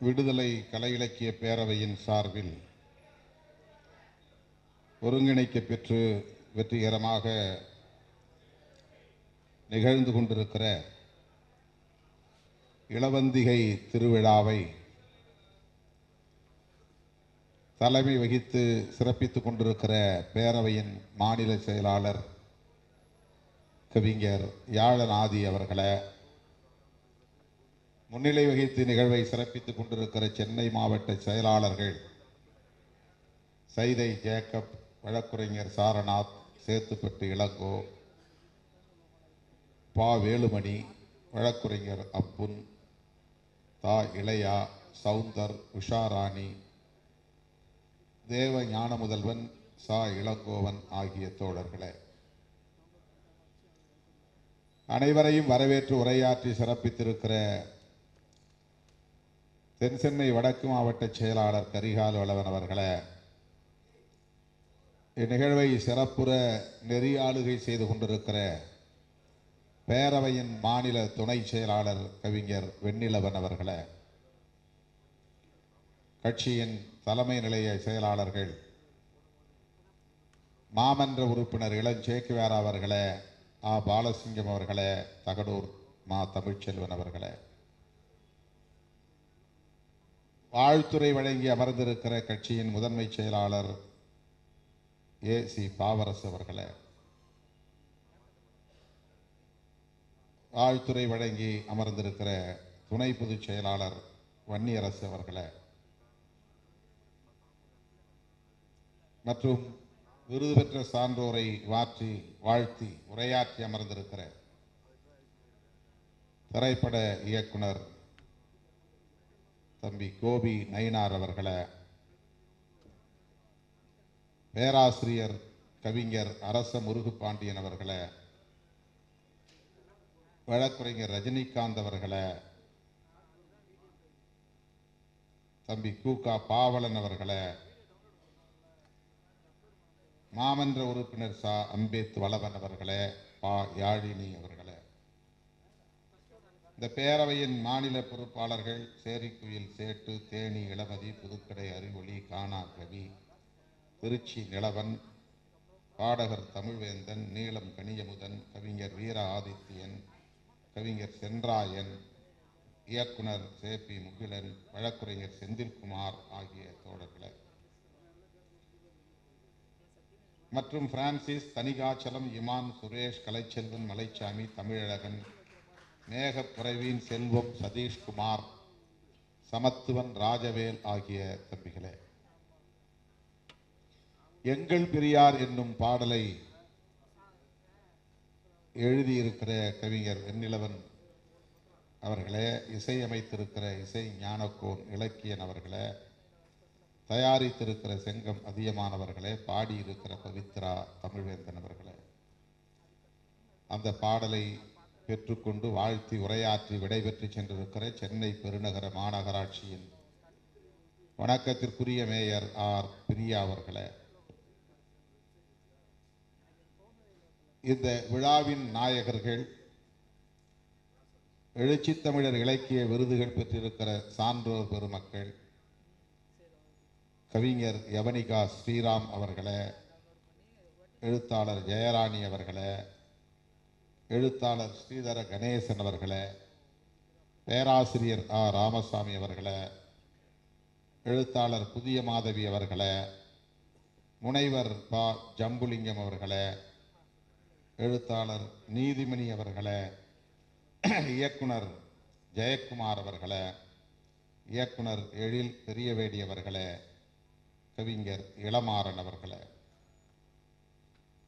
விடுதலை கலை இலக்கிய பேரவையின் சார்பில் ஒருங்கிணைக்க பெற்று வெற்றிகரமாக நிகழ்ந்து கொண்டிருக்கிற இளவந்திகை திருவிழாவை தலைமை வகித்து சிறப்பித்துக் கொண்டிருக்கிற பேரவையின் மாநில செயலாளர் கவிஞர் யாழநாதி அவர்களே, முன்னிலை வகித்து நிகழ்வை சிறப்பித்துக் கொண்டிருக்கிற சென்னை மாவட்ட செயலாளர்கள் சைதை ஜேக்கப், வழக்குரைஞர் சாரநாத், சேத்துப்பட்டு இளங்கோ, பா வேலுமணி, வழக்குரைஞர் அப்புன், தா இளையா, சவுந்தர், உஷாராணி, தேவ ஞான முதல்வன், சா இளங்கோவன் ஆகிய தோழர்களே, அனைவரையும் வரவேற்று உரையாற்றி சிறப்பித்திருக்கிற தென்சென்னை வடக்கு மாவட்ட செயலாளர் கரிகால் வளவன் அவர்களே, இந்நிகழ்வை சிறப்புற நெறியாளுகை செய்து கொண்டிருக்கிற பேரவையின் மாநில துணை செயலாளர் கவிஞர் வெண்ணிலவன் அவர்களே, கட்சியின் தலைமை நிலைய செயலாளர்கள் மாமன்ற உறுப்பினர் இளஞ்சேக்குவேரா அவர்களே, ஆ பாலசிங்கம் அவர்களே, தகடூர் மா தமிழ்ச்செல்வன் அவர்களே, வாழ்த்துறை வழங்கி அமர்ந்திருக்கிற கட்சியின் முதன்மை செயலாளர் ஏ.சி. பாவரசு அவர்களே, வாழ்த்துறை வழங்கி அமர்ந்திருக்கிற துணை பொதுச் செயலாளர் வன்னியரசு அவர்களே, மற்றும் விருது பெற்ற சான்றோரை வாழ்த்தி உரையாற்றி அமர்ந்திருக்கிற திரைப்பட இயக்குனர் தம்பி கோபி நயினார் அவர்களே, பேராசிரியர் கவிஞர் அரச முருகுபாண்டியன் அவர்களே, வழக்குரைஞர் ரஜினிகாந்த் அவர்களே, தம்பி கூகா பாவலன் அவர்களே, மாமன்ற உறுப்பினர் சா அம்பேத் வளவன் அவர்களே, பா யாழினி அவர்களே, இந்த பேரவையின் மாநில பொறுப்பாளர்கள் சேரிக்குயில் சேட்டு, தேனி இளமதி, புதுக்கடை அறிவொளி, கானா கவி, திருச்சி நிலவன், பாடகர் தமிழ்வேந்தன், நீளம் கனியமுதன், கவிஞர் வீர ஆதித்யன், கவிஞர் சென்றாயன், இயக்குனர் சேபி முகிலன், வழக்குரைஞர் செந்தில்குமார் ஆகிய தோழர்களே, மற்றும் பிரான்சிஸ், தனிகாச்சலம், இமான், சுரேஷ், கலைச்செல்வன், மலைச்சாமி, தமிழழகன், மேக பிரவீன், செல்வம், சதீஷ்குமார், சமத்துவன், ராஜவேல் ஆகிய தம்பிகளே, எங்கள் பெரியார் என்னும் பாடலை எழுதியிருக்கிற கவிஞர் வெண்ணிலவன் அவர்களே, இசையமைத்திருக்கிற இசை ஞானக்கோன் இலக்கியன் அவர்களே, தயாரித்திருக்கிற செங்கம் அதியமானவர்களே, பாடியிருக்கிற பவித்ரா தமிழ்வேந்தன் அவர்களே, அந்த பாடலை பெற்றுக்கொண்டு வாழ்த்தி உரையாற்றி விடைபெற்று சென்றிருக்கிற சென்னை பெருநகர மாநகராட்சியின் வணக்கத்திற்குரிய மேயர் ஆர் பிரியா அவர்களே, இந்த விழாவின் நாயகர்கள், எழுச்சி தமிழர் இலக்கிய விருதுகள் பெற்றிருக்கிற சான்றோர் பெருமக்கள், கவிஞர் யவனிகா ஸ்ரீராம் அவர்களே, எழுத்தாளர் ஜெயராணி அவர்களே, எழுத்தாளர் ஸ்ரீதர கணேசன் அவர்களே, பேராசிரியர் ஆ ராமசாமி அவர்களே, எழுத்தாளர் புதிய மாதவி அவர்களே, முனைவர் பா ஜம்புலிங்கம் அவர்களே, எழுத்தாளர் நீதிமணி அவர்களே, இயக்குனர் ஜெயக்குமார் அவர்களே, இயக்குனர் எழில் பெரியவேடி அவர்களே, கவிஞர் இளமாறன் அவர்களே,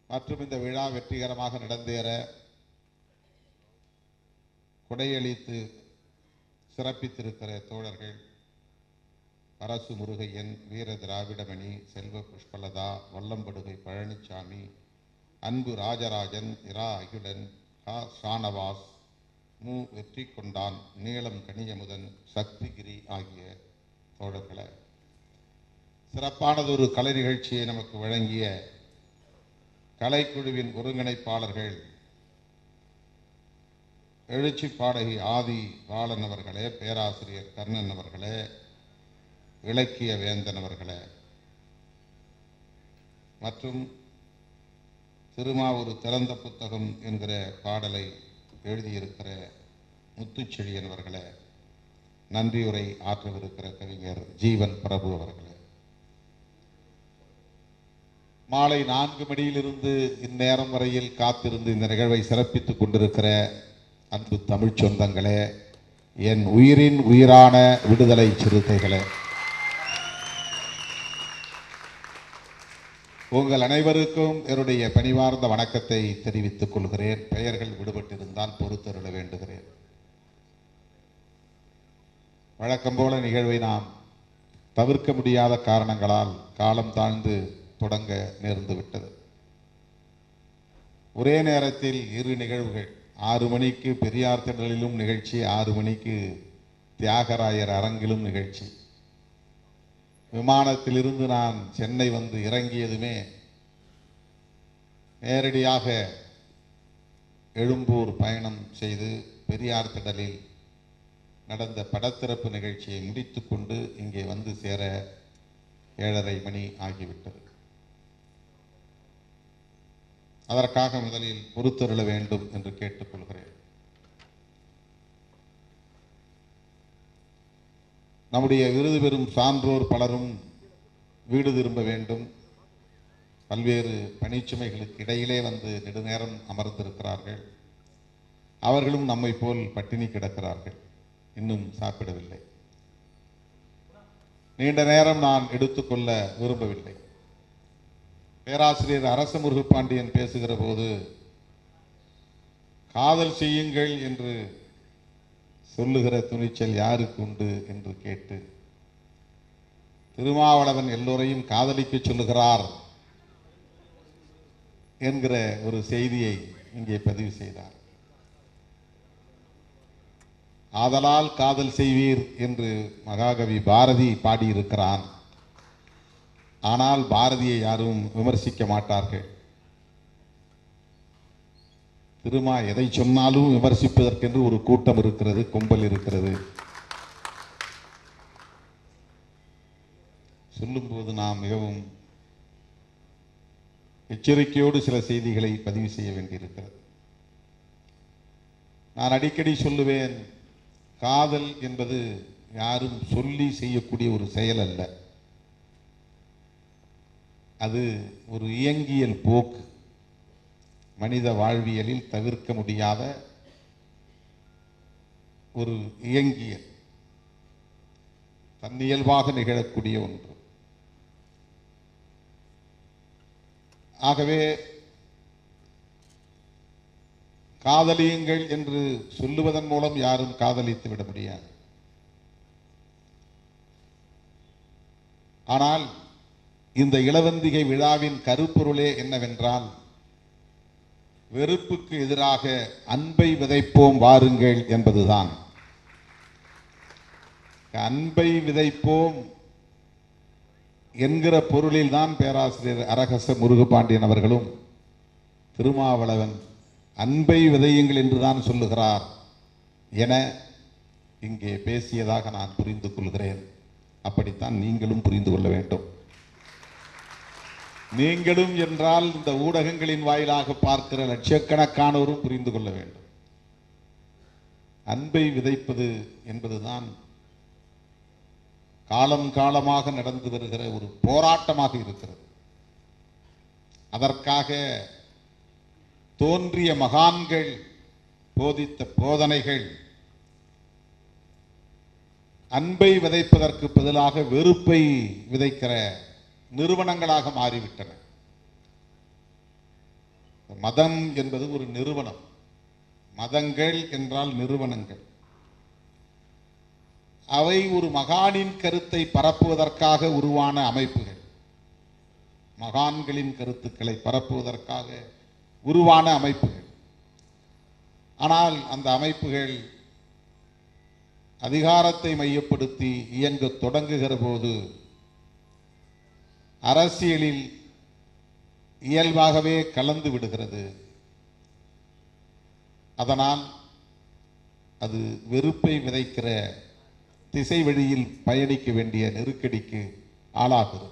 மற்றும் இந்த விழா வெற்றிகரமாக நடந்தேற கொடையளித்து சிறப்பித்திருக்கிற தோழர்கள் அரசு முருகையன், வீர திராவிடமணி, செல்வ புஷ்பலதா, வல்லம்படுகை பழனிசாமி, அன்பு ராஜராஜன், இரா அகிலன், கா ஷானவாஸ், மு வெற்றி கொண்டான், நீளம் கனியமுதன், சக்திகிரி ஆகிய தோழர்களே, சிறப்பானதொரு கலை நிகழ்ச்சியை நமக்கு வழங்கிய கலைக்குழுவின் ஒருங்கிணைப்பாளர்கள் எழுச்சி பாடகி ஆதி பாலன் அவர்களே, பேராசிரியர் கர்ணன் அவர்களே, இலக்கிய வேந்தன் அவர்களே, மற்றும் திருமாவூர் திறந்த புத்தகம் என்கிற பாடலை எழுதியிருக்கிற முத்துச்செழியன் அவர்களே, நன்றியுரை ஆற்றவிருக்கிற கவிஞர் ஜீவன் பிரபு அவர்களே, மாலை 4 மணியிலிருந்து இந்நேரம் வரையில் காத்திருந்து இந்த நிகழ்வை சிறப்பித்துக் கொண்டிருக்கிற அன்பு தமிழ் சொந்தங்களே, என் உயிரின் உயிரான விடுதலை சிறுத்தைகளே, உங்கள் அனைவருக்கும் என்னுடைய பணிவார்ந்த வணக்கத்தை தெரிவித்துக் கொள்கிறேன். பெயர்கள் விடுபட்டிருந்தால் பொறுத்தருள வேண்டுகிறேன். வழக்கம் போல நிகழ்வை நாம் தவிர்க்க முடியாத காரணங்களால் காலம் தாழ்ந்து தொடங்க நேர்ந்து விட்டது. ஒரே நேரத்தில் 2 நிகழ்வுகள், 6 மணிக்கு பெரியார் திடலிலும் நிகழ்ச்சி, 6 மணிக்கு தியாகராயர் அரங்கிலும் நிகழ்ச்சி. விமானத்திலிருந்து நான் சென்னை வந்து இறங்கியதுமே நேரடியாக எழும்பூர் பயணம் செய்து பெரியார் திடலில் நடந்த படத்திறப்பு நிகழ்ச்சியை முடித்துக்கொண்டு இங்கே வந்து சேர 7:30 மணி ஆகிவிட்டது. அதற்காக முதலில் பொறுத்தருள வேண்டும் என்று கேட்டுக்கொள்கிறேன். நம்முடைய விருது பெறும் சான்றோர் பலரும் வீடு திரும்ப வேண்டும். பல்வேறு பணிச்சுமைகளுக்கு இடையிலே வந்து நெடுநேரம் அமர்ந்திருக்கிறார்கள். அவர்களும் நம்மை போல் பட்டினி கிடக்கிறார்கள், இன்னும் சாப்பிடவில்லை. நீண்ட நேரம் நான் எடுத்துக்கொள்ள விரும்பவில்லை. பேராசிரியர் அரச முருகப்பாண்டியன் பேசுகிற போது காதல் செய்யுங்கள் என்று சொல்லுகிற துணிச்சல் யாருக்கு உண்டு என்று கேட்டு, திருமாவளவன் எல்லோரையும் காதலிக்க சொல்லுகிறார் என்கிற ஒரு செய்தியை இங்கே பதிவு செய்தார். ஆதலால் காதல் செய்வீர் என்று மகாகவி பாரதி பாடியிருக்கிறான். ஆனால் பாரதியை யாரும் விமர்சிக்க மாட்டார்கள். திருமா எதை சொன்னாலும் விமர்சிப்பதற்கென்று ஒரு கூட்டம் இருக்கிறது, கும்பல் இருக்கிறது. சொல்லும்போது நாம் மிகவும் எச்சரிக்கையோடு சில செய்திகளை பதிவு செய்ய வேண்டியிருக்கிறது. நான் அடிக்கடி சொல்லுவேன், காதல் என்பது யாரும் சொல்லி செய்யக்கூடிய ஒரு செயல் அல்ல. அது ஒரு இயங்கியல் போக்கு, மனித வாழ்வியலில் தவிர்க்க முடியாத ஒரு இயங்கியல், தன்னியல்பாக நிகழக்கூடிய ஒன்று. ஆகவே காதலியுங்கள் என்று சொல்லுவதன் மூலம் யாரும் காதலித்து விட முடியாது. ஆனால் இந்த இளவந்திகை விழாவின் கருப்பொருளே என்னவென்றால், வெறுப்புக்கு எதிராக அன்பை விதைப்போம் வாருங்கள் என்பதுதான். அன்பை விதைப்போம் என்கிற பொருளில் தான் பேராசிரியர் அரகச முருகப்பாண்டியன் அவர்களும் திருமாவளவன் அன்பை விதையுங்கள் என்றுதான் சொல்லுகிறார் என இங்கே பேசியதாக நான் புரிந்து கொள்கிறேன். அப்படித்தான் நீங்களும் புரிந்து கொள்ள வேண்டும். நீங்களும் என்றால் இந்த ஊடகங்களின் வாயிலாக பார்க்கிற லட்சக்கணக்கானோரும் புரிந்து கொள்ள வேண்டும். அன்பை விதைப்பது என்பதுதான் காலம் காலமாக நடந்து வருகிற ஒரு போராட்டமாக இருக்கிறது. அதற்காக தோன்றிய மகான்கள் போதித்த போதனைகள் அன்பை விதைப்பதற்கு பதிலாக வெறுப்பை விதைக்கிற நிறுவனங்களாக மாறிவிட்டன. மதம் என்பது ஒரு நிறுவனம். மதங்கள் என்றால் நிறுவனங்கள். அவை ஒரு மகானின் கருத்தை பரப்புவதற்காக உருவான அமைப்புகள், மகான்களின் கருத்துக்களை பரப்புவதற்காக உருவான அமைப்புகள். ஆனால் அந்த அமைப்புகள் அதிகாரத்தை மையப்படுத்தி இயங்க தொடங்குகிற போது அரசியலில் இயல்பாகவே கலந்து விடுகிறது. அதனால் அது வெறுப்பை விதைக்கிற திசை வழியில் பயணிக்க வேண்டிய நெருக்கடிக்கு ஆளாகிறது.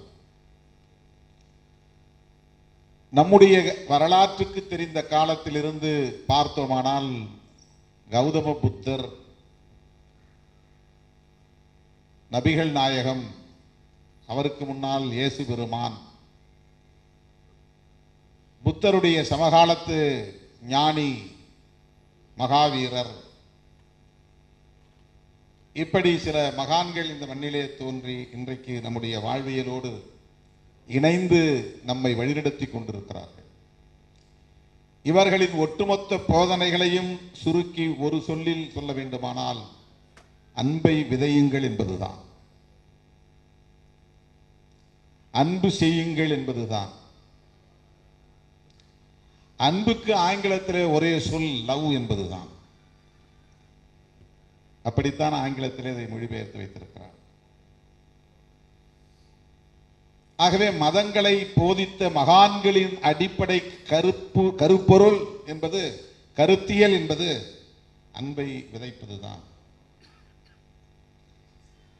நம்முடைய வரலாற்றுக்கு தெரிந்த காலத்திலிருந்து பார்த்தோமானால் கௌதம புத்தர், நபிகள் நாயகம், அவருக்கு முன்னால் இயேசு பெருமான், புத்தருடைய சமகாலத்து ஞானி மகாவீரர், இப்படி சில மகான்கள் இந்த மண்ணிலே தோன்றி இன்றைக்கு நம்முடைய வாழ்வியலோடு இணைந்து நம்மை வழிநடத்தி கொண்டிருக்கிறார்கள். இவர்களின் ஒட்டுமொத்த போதனைகளையும் சுருக்கி ஒரு சொல்லில் சொல்ல வேண்டுமானால் அன்பை விதையுங்கள் என்பதுதான், அன்பு செய்யுங்கள் என்பதுதான். அன்புக்கு ஆங்கிலத்திலே ஒரே சொல் லவ் என்பதுதான். அப்படித்தான் ஆங்கிலத்திலே இதை மொழிபெயர்த்து வைத்திருக்கிறார். ஆகவே மதங்களை போதித்த மகான்களின் அடிப்படை கருப்பொருள் என்பது, கருத்தியல் என்பது அன்பை விதைப்பதுதான்.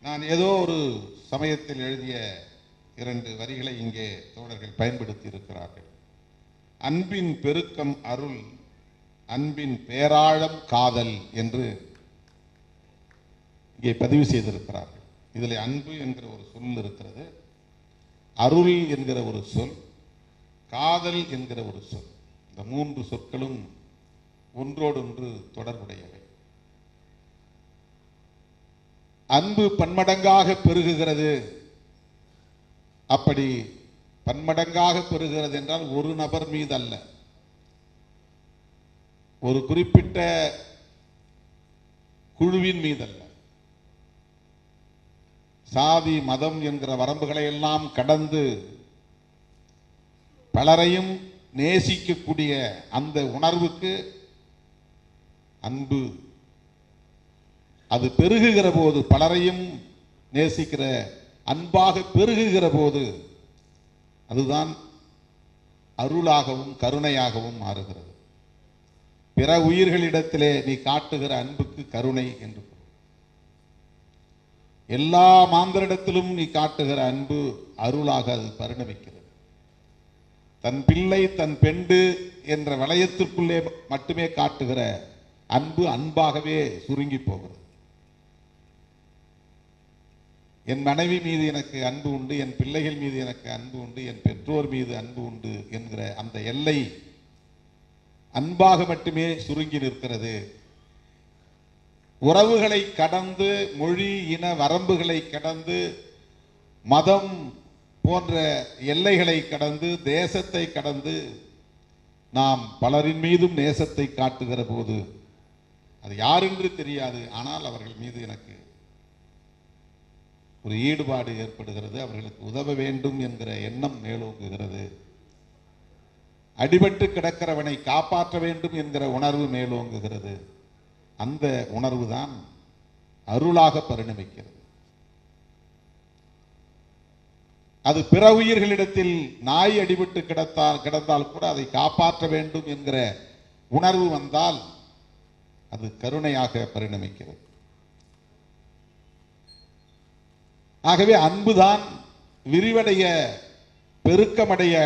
நான் ஏதோ ஒரு சமயத்தில் எழுதிய 2 வரிகளை இங்கே தோழர்கள் பயன்படுத்தி இருக்கிறார்கள். அன்பின் பெருக்கம் அருள், அன்பின் பேராழம் காதல் என்று இங்கே பதிவு செய்திருக்கிறார்கள். இதில் அன்பு என்கிற ஒரு சொல் இருக்கிறது, அருள் என்கிற ஒரு சொல், காதல் என்கிற ஒரு சொல். இந்த 3 சொற்களும் ஒன்றோடொன்று தொடர்புடையவை. அன்பு பன்மடங்காக பெருகுகிறது. அப்படி பன்மடங்காக பெறுகிறது என்றால் ஒரு நபர் மீது அல்ல, ஒரு குறிப்பிட்ட குழுவின் மீது அல்ல, சாதி மதம் என்கிற வரம்புகளை எல்லாம் கடந்து பலரையும் நேசிக்கக்கூடிய அந்த உணர்வுக்கு அன்பு, அது பெருகுகிற போது, பலரையும் நேசிக்கிற அன்பாக பெருகுகிற போது அதுதான் அருளாகவும் கருணையாகவும் மாறுகிறது. பிற உயிர்களிடத்திலே நீ காட்டுகிற அன்புக்கு கருணை என்று, எல்லா மாந்தரிடத்திலும் நீ காட்டுகிற அன்பு அருளாக அது பரிணமிக்கிறது. தன் பிள்ளை தன் பெண்டு என்ற வளையத்திற்குள்ளே மட்டுமே காட்டுகிற அன்பு அன்பாகவே சுருங்கி போகிறது. என் மனைவி மீது எனக்கு அன்பு உண்டு, என் பிள்ளைகள் மீது எனக்கு அன்பு உண்டு, என் பெற்றோர் மீது அன்பு உண்டு என்கிற அந்த எல்லை அன்பாக மட்டுமே சுருங்கி நிற்கிறது. உறவுகளை கடந்து, மொழி இன வரம்புகளை கடந்து, மதம் போன்ற எல்லைகளை கடந்து, தேசத்தை கடந்து நாம் பலரின் மீதும் நேசத்தை காட்டுகிற போது அது யாரென்று தெரியாது, ஆனால் அவர்கள் மீது எனக்கு ஒரு ஈடுபாடு ஏற்படுகிறது, அவர்களுக்கு உதவ வேண்டும் என்கிற எண்ணம் மேலோங்குகிறது. அடிபட்டு கிடக்கிறவனை காப்பாற்ற வேண்டும் என்கிற உணர்வு மேலோங்குகிறது. அந்த உணர்வு தான் அருளாக பரிணமிக்கிறது. அது பிற உயிர்களிடத்தில் நாய் அடிபட்டு கிடந்தால் கூட அதை காப்பாற்ற வேண்டும் என்கிற உணர்வு வந்தால் அது கருணையாக பரிணமிக்கிறது. ஆகவே அன்புதான் விரிவடைய, பெருக்கமடைய,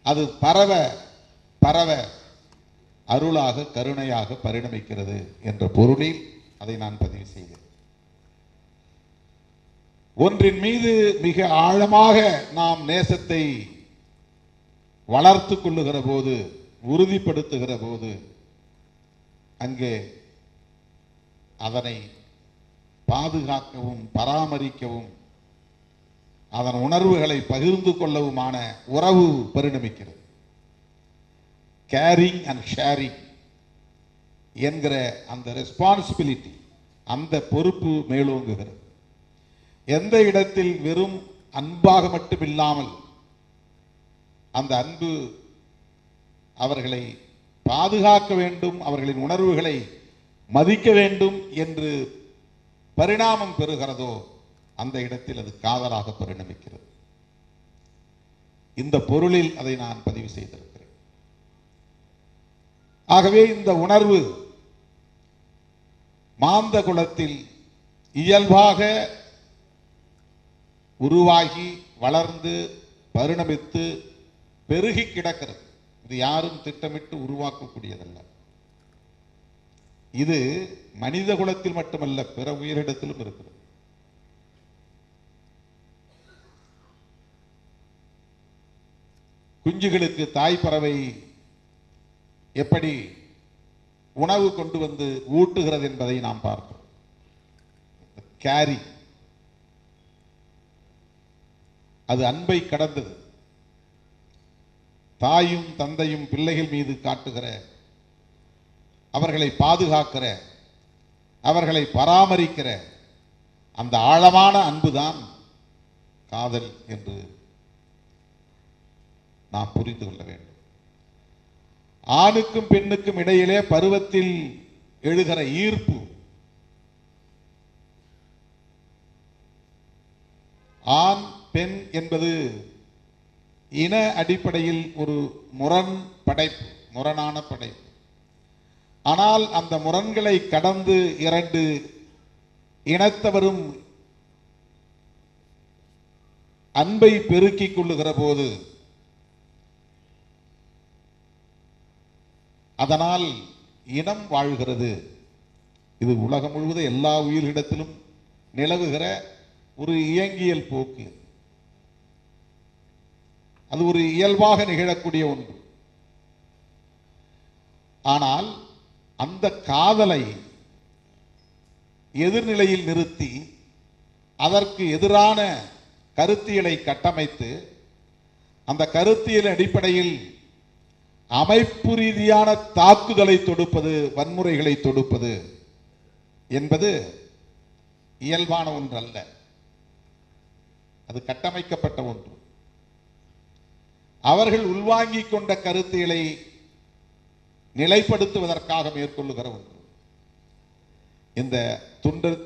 அது பரவ பரவ அருளாக கருணையாக பரிணமிக்கிறது என்ற பொருளில் அதை நான் பதிவு செய்தேன். ஒன்றின் மீது மிக ஆழமாக நாம் நேசத்தை வளர்த்து கொள்ளுகிற போது, உறுதிப்படுத்துகிற போது, அங்கே அதனை பாதுகாக்கவும் பராமரிக்கவும் அதன் உணர்வுகளை பகிர்ந்து கொள்ளவுமான உறவு பரிணமிக்கிறது. கேரிங் அண்ட் ஷேரிங் என்கிற அந்த ரெஸ்பான்சிபிலிட்டி, அந்த பொறுப்பு மேலோங்குகிறது. எந்த இடத்தில் வெறும் அன்பாக மட்டுமில்லாமல் அந்த அன்பு அவர்களை பாதுகாக்க வேண்டும், அவர்களின் உணர்வுகளை மதிக்க வேண்டும் என்று பரிணாமம் பெறுகிறதோ அந்த இடத்தில் அது காதலாக பரிணமிக்கிறது. இந்த பொருளில் அதை நான் பதிவு செய்திருக்கிறேன். ஆகவே இந்த உணர்வு மாந்த குலத்தில் இயல்பாக உருவாகி வளர்ந்து பரிணமித்து பெருகி கிடக்கிறது. இது யாரும் திட்டமிட்டு உருவாக்கக்கூடியதல்ல. இது மனித குலத்தில் மட்டுமல்ல, பிற உயிரிடத்திலும் இருக்கிறது. குஞ்சுகளுக்கு தாய் பறவை எப்படி உணவு கொண்டு வந்து ஊட்டுகிறது என்பதை நாம் பார்க்கிறோம். கேரி, அது அன்பை கடந்தது. தாயும் தந்தையும் பிள்ளைகள் மீது காட்டுகிற, அவர்களை பாதுகாக்கிற, அவர்களை பராமரிக்கிற அந்த ஆழமான அன்புதான் காதல் என்று நாம் புரிந்து கொள்ள வேண்டும். ஆணுக்கும் பெண்ணுக்கும் இடையிலே பருவத்தில் எழுகிற ஈர்ப்பு, ஆண் பெண் என்பது இன அடிப்படையில் ஒரு முரண் படைப்பு, முரணான படைப்பு. ஆனால் அந்த முரண்களை கடந்து இரண்டு இனத்தவரும் அன்பை பெருக்கிக் கொள்ளுகிற போது அதனால் இனம் வாழ்கிறது. இது உலகம் முழுவதும் எல்லா உயிரிடத்திலும் நிலவுகிற ஒரு இயங்கியல் போக்கு. அது ஒரு இயல்பாக நிகழக்கூடிய ஒன்று. ஆனால் அந்த காதலை எதிர்நிலையில் நிறுத்தி அதற்கு எதிரான கருத்தியலை கட்டமைத்து அந்த கருத்தியல் அடிப்படையில் அமைப்பு ரீதியான தாக்குதலை தொடுப்பது, வன்முறைகளை தொடுப்பது என்பது இயல்பான ஒன்று அல்ல. அது கட்டமைக்கப்பட்ட ஒன்று. அவர்கள் உள்வாங்கிக் கொண்ட கருத்தியலை நிலைப்படுத்துவதற்காக மேற்கொள்ளுகிற ஒன்று. இந்த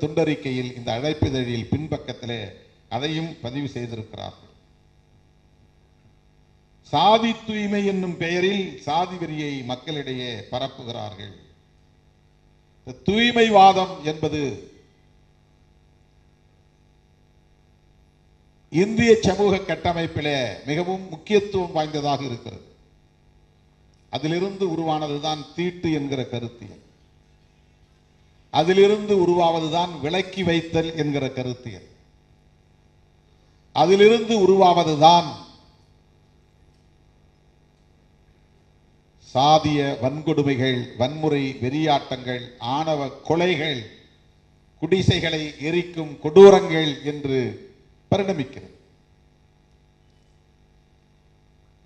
துண்டறிக்கையில், இந்த அழைப்பிதழில் பின்பக்கத்திலே அதையும் பதிவு செய்திருக்கிறார்கள். சாதி தூய்மை என்னும் பெயரில் சாதி வெறியை மக்களிடையே பரப்புகிறார்கள். தூய்மைவாதம் என்பது இந்திய சமூக கட்டமைப்பிலே மிகவும் முக்கியத்துவம் வாய்ந்ததாக இருக்கிறது. அதிலிருந்து உருவானதுதான் தீட்டு என்கிற கருத்தியல். அதிலிருந்து உருவாவதுதான் விலக்கி வைத்தல் என்கிற கருத்தியல். அதிலிருந்து உருவாவதுதான் சாதிய வன்கொடுமைகள், வன்முறை, வெறியாட்டங்கள், ஆணவ கொலைகள், குடிசைகளை எரிக்கும் கொடூரங்கள் என்று பரிணமிக்கிறது.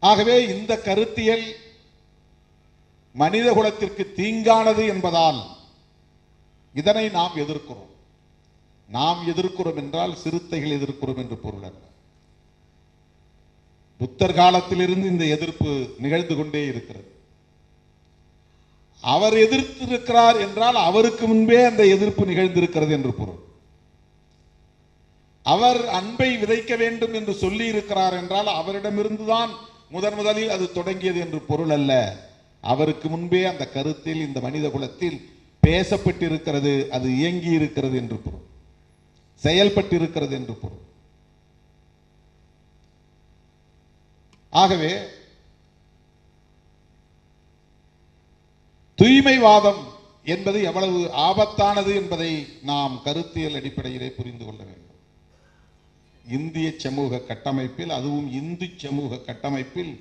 ஆகவே இந்த கருத்தியல் மனித குலத்திற்கு தீங்கானது என்பதால் இதனை நாம் எதிர்க்கிறோம். நாம் எதிர்க்கிறோம் என்றால் சிறுத்தைகள் எதிர்க்கிறோம் என்று பொருள் அல்ல. புத்தர் காலத்திலிருந்து இந்த எதிர்ப்பு நிகழ்ந்து கொண்டே இருக்கிறது. அவர் எதிர்த்திருக்கிறார் என்றால் அவருக்கு முன்பே அந்த எதிர்ப்பு நிகழ்ந்திருக்கிறது என்று பொருள். அவர் அன்பை விதைக்க வேண்டும் என்று சொல்லி இருக்கிறார் என்றால் அவரிடமிருந்துதான் முதலில் அது தொடங்கியது என்று பொருள் அல்ல. அவருக்கு முன்பே அந்த கருத்தில் இந்த மனித குலத்தில் பேசப்பட்டிருக்கிறது, அது இயங்கி இருக்கிறது என்று பொருள், செயல்பட்டிருக்கிறது என்று பொருள். ஆகவே தூய்மைவாதம் என்பது எவ்வளவு ஆபத்தானது என்பதை நாம் கருத்தியல் அடிப்படையிலே புரிந்து கொள்ள வேண்டும். இந்திய சமூக கட்டமைப்பில், அதுவும் இந்து சமூக கட்டமைப்பில்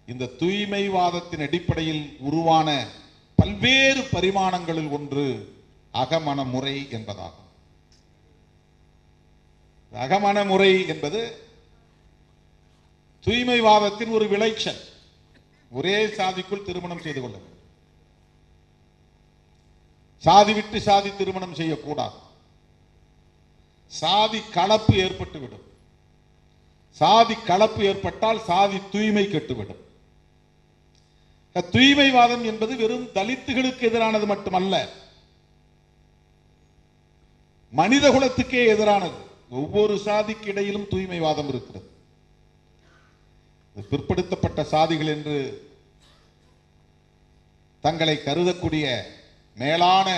இந்த தூய்மைவாதத்தின் அடிப்படையில் உருவான பல்வேறு பரிமாணங்களில் ஒன்று அகமண முறை என்பதாகும். அகமண முறை என்பது தூய்மைவாதத்தின் ஒரு விளைச்சல். ஒரே சாதிக்குள் திருமணம் செய்து கொள்ள வேண்டும். சாதி விட்டு சாதி திருமணம் செய்யக்கூடாது. சாதி கலப்பு ஏற்பட்டுவிடும். சாதி கலப்பு ஏற்பட்டால் சாதி தூய்மை கெட்டுவிடும். தூய்மைவாதம் என்பது வெறும் தலித்துகளுக்கு எதிரானது மட்டுமல்ல, மனித குலத்துக்கே எதிரானது. ஒவ்வொரு சாதிக்கு இடையிலும் தூய்மைவாதம் இருக்கிறது. பிற்படுத்தப்பட்ட சாதிகள் என்று தங்களை கருதக்கூடிய மேலான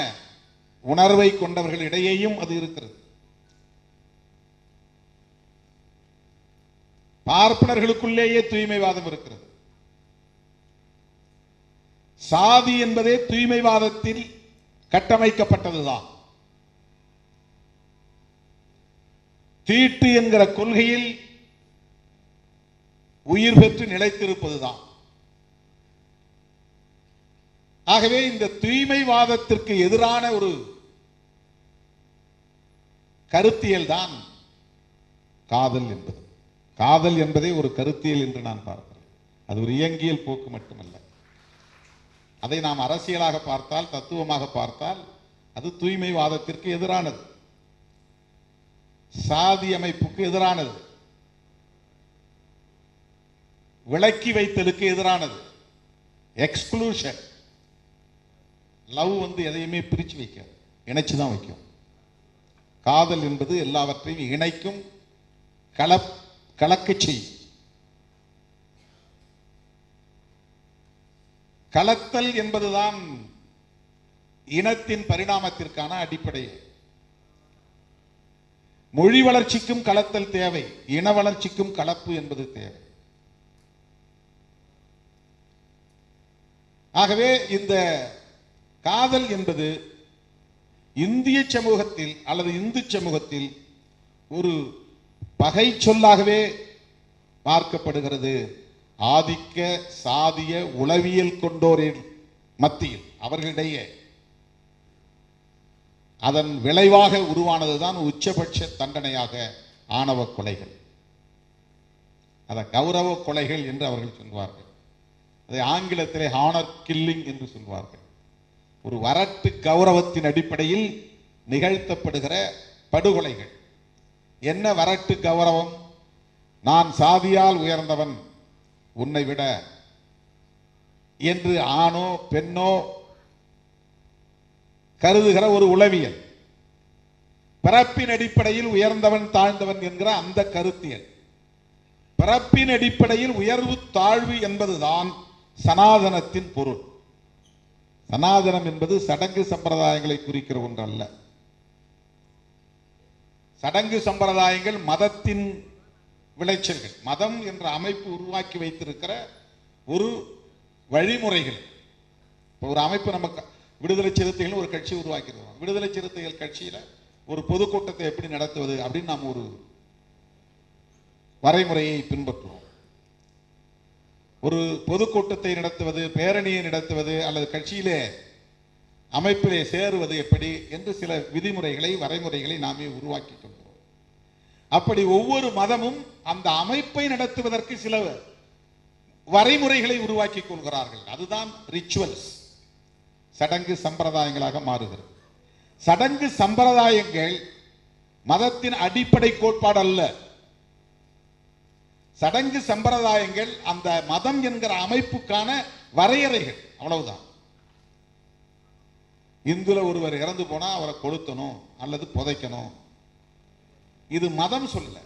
உணர்வை கொண்டவர்களிடையேயும் அது இருக்கிறது. பார்ப்பனர்களுக்குள்ளேயே தூய்மைவாதம் இருக்கிறது. சாதி என்பதே தூய்மைவாதத்தில் கட்டமைக்கப்பட்டதுதான். தீட்டு என்கிற கொள்கையில் உயிர் பெற்று நிலைத்திருப்பதுதான். ஆகவே இந்த தூய்மைவாதத்திற்கு எதிரான ஒரு கருத்தியல் தான் காதல் என்பது. காதல் என்பதே ஒரு கருத்தியல் என்று நான் பார்க்கிறேன். அது ஒரு இயங்கியல் போக்கு மட்டுமல்ல. அதை நாம் அரசியலாக பார்த்தால், தத்துவமாக பார்த்தால் அது தூய்மைவாதத்திற்கு எதிரானது, சாதி அமைப்புக்கு எதிரானது, விலக்கி வைத்தலுக்கு எதிரானது, எக்ஸ்க்ளூஷன். லவ் எதையுமே பிரிச்சு வைக்க, இணைச்சுதான் வைக்கும். காதல் என்பது எல்லாவற்றையும் இணைக்கும், கலக்க செய்யும். கலத்தல் என்பதுதான் இனத்தின் பரிணாமத்திற்கான அடிப்படை. மொழி வளர்ச்சிக்கும் கலத்தல் தேவை, இன வளர்ச்சிக்கும் கலப்பு என்பது தேவை. ஆகவே இந்த காதல் என்பது இந்திய சமூகத்தில் அல்லது இந்து சமூகத்தில் ஒரு பகை சொல்லாகவே பார்க்கப்படுகிறது. ஆதிக்க சாதிய உளவியல் கொண்டோரின் மத்தியில், அவர்களிடையே அதன் விளைவாக உருவானதுதான் உச்சபட்ச தண்டனையாக ஆணவ கொலைகள். அதை கௌரவ கொலைகள் என்று அவர்கள் சொல்வார்கள். அதை ஆங்கிலத்திலே ஹானர் கில்லிங் என்று சொல்வார்கள். ஒரு வரட்டு கௌரவத்தின் அடிப்படையில் நிகழ்த்தப்படுகிற படுகொலைகள். என்ன வரட்டு கௌரவம்? நான் சாதியால் உயர்ந்தவன் உன்னை விட என்று ஆணோ பெண்ணோ கருதுகிற ஒரு உளவியல். பிறப்பின் அடிப்படையில் உயர்ந்தவன் தாழ்ந்தவன் என்கிற அந்த கருத்தியல். பிறப்பின் அடிப்படையில் உயர்வு தாழ்வு என்பதுதான் சனாதனத்தின் பொருள். சனாதனம் என்பது சடங்கு சம்பிரதாயங்களை குறிக்கிற ஒன்றல்ல. சடங்கு சம்பிரதாயங்கள் மதத்தின் விளைச்சல்கள். மதம் என்ற அமைப்பு உருவாக்கி வைத்திருக்கிற ஒரு வழிமுறைகள். ஒரு அமைப்பு, நமக்கு விடுதலை சிறுத்தைகள் ஒரு கட்சி உருவாக்கிடுவோம். விடுதலை சிறுத்தைகள் கட்சியில ஒரு பொதுக்கூட்டத்தை எப்படி நடத்துவது அப்படின்னு நாம் ஒரு வரைமுறையை பின்பற்றுவோம். ஒரு பொதுக்கூட்டத்தை நடத்துவது, பேரணியை நடத்துவது, அல்லது கட்சியிலே அமைப்பிலே சேருவது எப்படி என்று சில விதிமுறைகளை, வரைமுறைகளை நாமே உருவாக்கி கொள்கிறோம். அப்படி ஒவ்வொரு மதமும் அந்த அமைப்பை நடத்துவதற்கு சில வரைமுறைகளை உருவாக்கி கொள்கிறார்கள். அதுதான் ரிச்சுவல்ஸ், சடங்கு சம்பிரதாயங்களாக மாறுகிறது. சடங்கு சம்பிரதாயங்கள் மதத்தின் அடிப்படை கோட்பாடு அல்ல. சடங்கு சம்பிரதாயங்கள் அந்த மதம் என்கிற அமைப்புக்கான வரையறைகள், அவ்வளவுதான். இந்துல ஒருவர் இறந்து போனா அவரை கொளுத்தணும் அல்லது புதைக்கணும், இது மதம் சொல்லல.